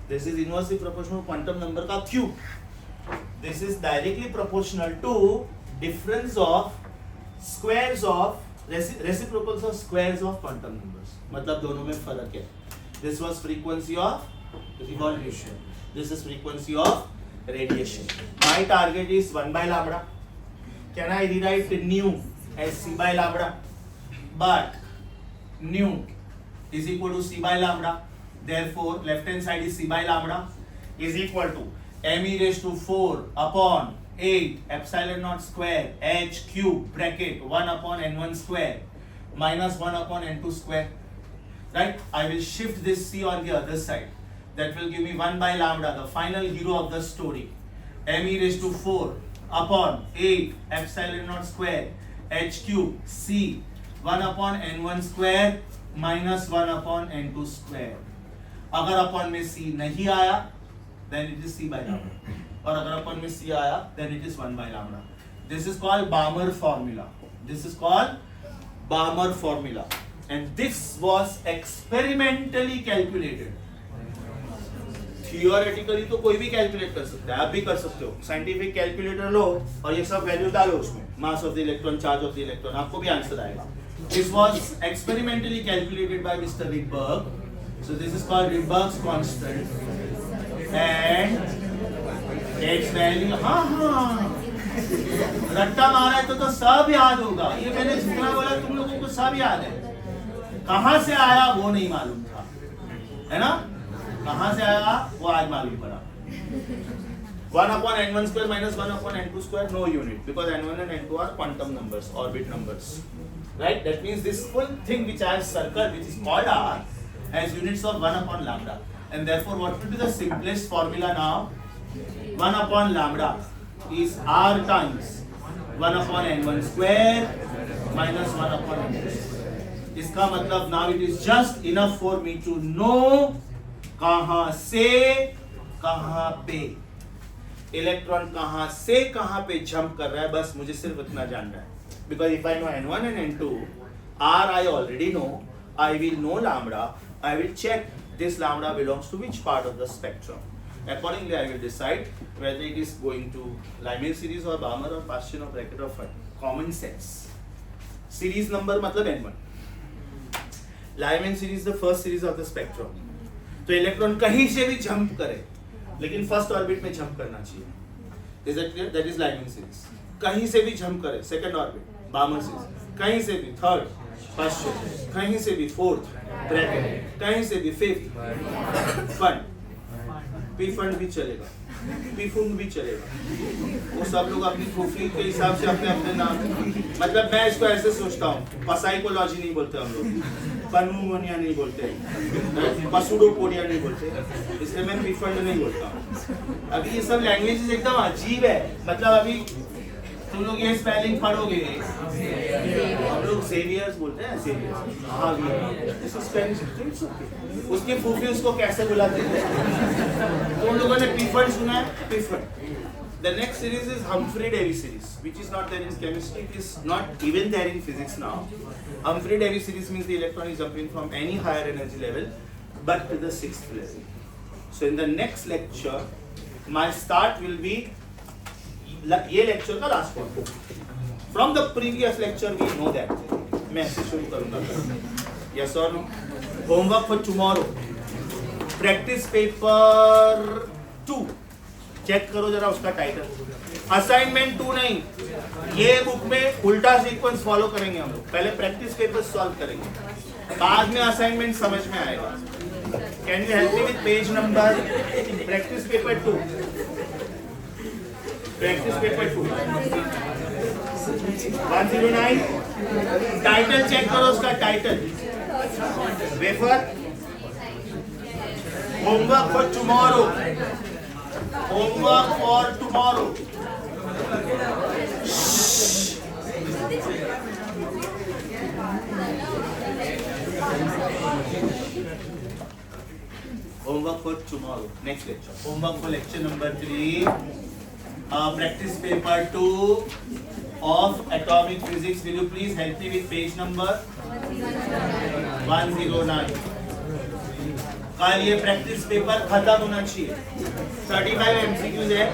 A: This is inversely proportional to quantum number का cube. This is directly proportional to difference of squares of reciprocals of squares of quantum numbers. मतलब दोनों में फर्क है. This was frequency of revolution. This is frequency of radiation. My target is 1 by lambda. Can I rewrite nu as c by lambda? But nu is equal to c by lambda. Therefore, left hand side is c by lambda is equal to m e raised to 4 upon 8 epsilon naught square h cube bracket 1 upon n1 square minus 1 upon n2 square. Right? I will shift this c on the other side. That will give me 1 by lambda, the final hero of the story. m e raised to 4 upon 8 epsilon naught square h cube c 1 upon n1 square minus 1 upon n2 square. अगर अपन में c नहीं आया then it is c by lambda, और अगर अपन में c आया then it is 1 by lambda. This is called Balmer formula. This is called Balmer formula, and this was experimentally calculated. Theoretically तो कोई भी कैलकुलेट कर सकता है, आप भी कर सकते हो. साइंटिफिक कैलकुलेटर लो और ये सब वैल्यू डालो उसमें, मास of the electron, charge of the electron, आपको भी आंसर आएगा. This was experimentally calculated by mister Rydberg. So this is called Rydberg's constant and it's value. हाँ रट्टा मारा है तो सब याद होगा. ये मैंने जितना बोला तुम लोगों को सब याद है. कहां से आया वो नहीं मालूम था, है ना? कहां से आया वो आज मालूम पड़ा. 1 upon n1 square minus 1 upon n2 square, no unit, because n1 and n2 are quantum numbers, orbit numbers. Right? That means this full thing which I have circled, which is called R, has units of 1 upon lambda. And therefore, what will be the simplest formula now? 1 upon lambda is R times 1 upon n1 square minus 1 upon n2 square. इसका मतलब now it is just enough for me to know कहां से कहां पे. Electron कहाँ से कहाँ पे जंप कर रहा है, बस मुझे सिर्फ इतना जानना है. Because if I know N1 and N2, R I already know, I will know lambda, I will check this lambda belongs to which part of the spectrum. Accordingly, I will decide whether it is going to Lyman series or Balmer or Paschen or bracket or Fund. Common sense. Series number मतलब N1. Lyman series the first series of the spectrum. तो electron कहीं से भी jump करे, लेकिन first orbit में jump करना चाहिए. Is that clear? That is Lyman series. कहीं से भी जंप करे, सेकंड ऑर्बिट, बामर सीरीज, कहीं से भी थर्ड, फर्स्ट, कहीं से भी फोर्थ, ब्रैकेट, कहीं से भी फिफ्थ, फंड, पी फंड भी चलेगा, पी फंड भी चलेगा. वो सब लोग अपनी फूफी के हिसाब से अपने अपने नाम, मतलब मैं इसको ऐसे सोचता हूँ, पसाइकोलॉजी नहीं बोलते हम लोग, पन्नुमोनिया नहीं बोलते, पसुडोपोडिया नहीं बोलते, इसलिए मैं पी फंड नहीं बोलता हूँ. अभी ये सब लैंग्वेजेस एकदम अजीब है. मतलब अभी तुम लोग ये स्पेलिंग पढ़ोगे, हम लोग सेवियर्स बोलते हैं, सेवियर्स, हाँ भी स्पेलिंग, उसके फूफी उसको कैसे बुलाते हैं. तुम लोगों ने पीफर्ड सुना है, पीफर्ड. The next series is Humphrey-Davy series, which is not there in chemistry, it is not even there in physics now. Humphrey-Davy series means the electron is jumping from any higher energy level but to the sixth level. So in the next lecture, my start will be ये lecture का last point. From the previous lecture we know that. मैं ऐसे शुरू करूंगा. Yes और no. Homework for tomorrow, practice paper 2 चेक करो जरा उसका टाइटल. असाइनमेंट 2 नहीं, ये बुक में उल्टा सीक्वेंस फॉलो करेंगे हम लोग. पहले प्रैक्टिस पेपर सॉल्व करेंगे, बाद में असाइनमेंट समझ में आएगा. Can you help me with page number, practice paper 2, practice paper 2 109. Title check करो उसका title. Wafer, homework for tomorrow, homework for tomorrow. Homework for tomorrow, next lecture. Homework for lecture number 3. Practice paper 2 of atomic physics. Will you please help me with page number 109. कल ये practice paper खत्म होना चाहिए. 35 MCQs है.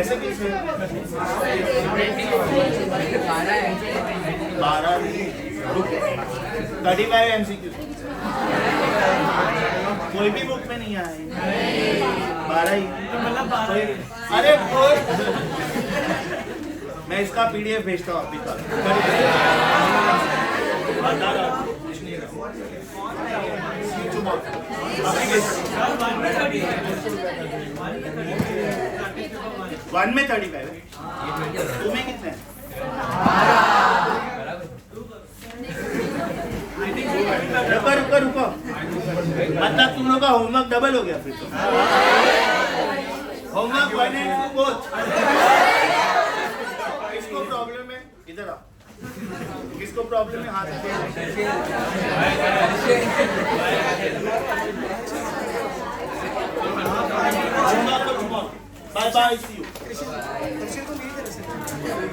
A: ऐसे कैसे 12 35 MCQs कोई भी बुक में नहीं आए. 12 ही मतलब. अरे मैं इसका PDF भेजता हूँ अभी तक. कुछ नहीं रहा. 1 में 35 है. तुम्हें कितने? रुको मतलब तुम लोग का होमवर्क डबल हो गया फिर तो. Homework 1 and 2 both. किसको प्रॉब्लम है? इधर आओ. किसको प्रॉब्लम है? हाथ बाय बाय, सी यू.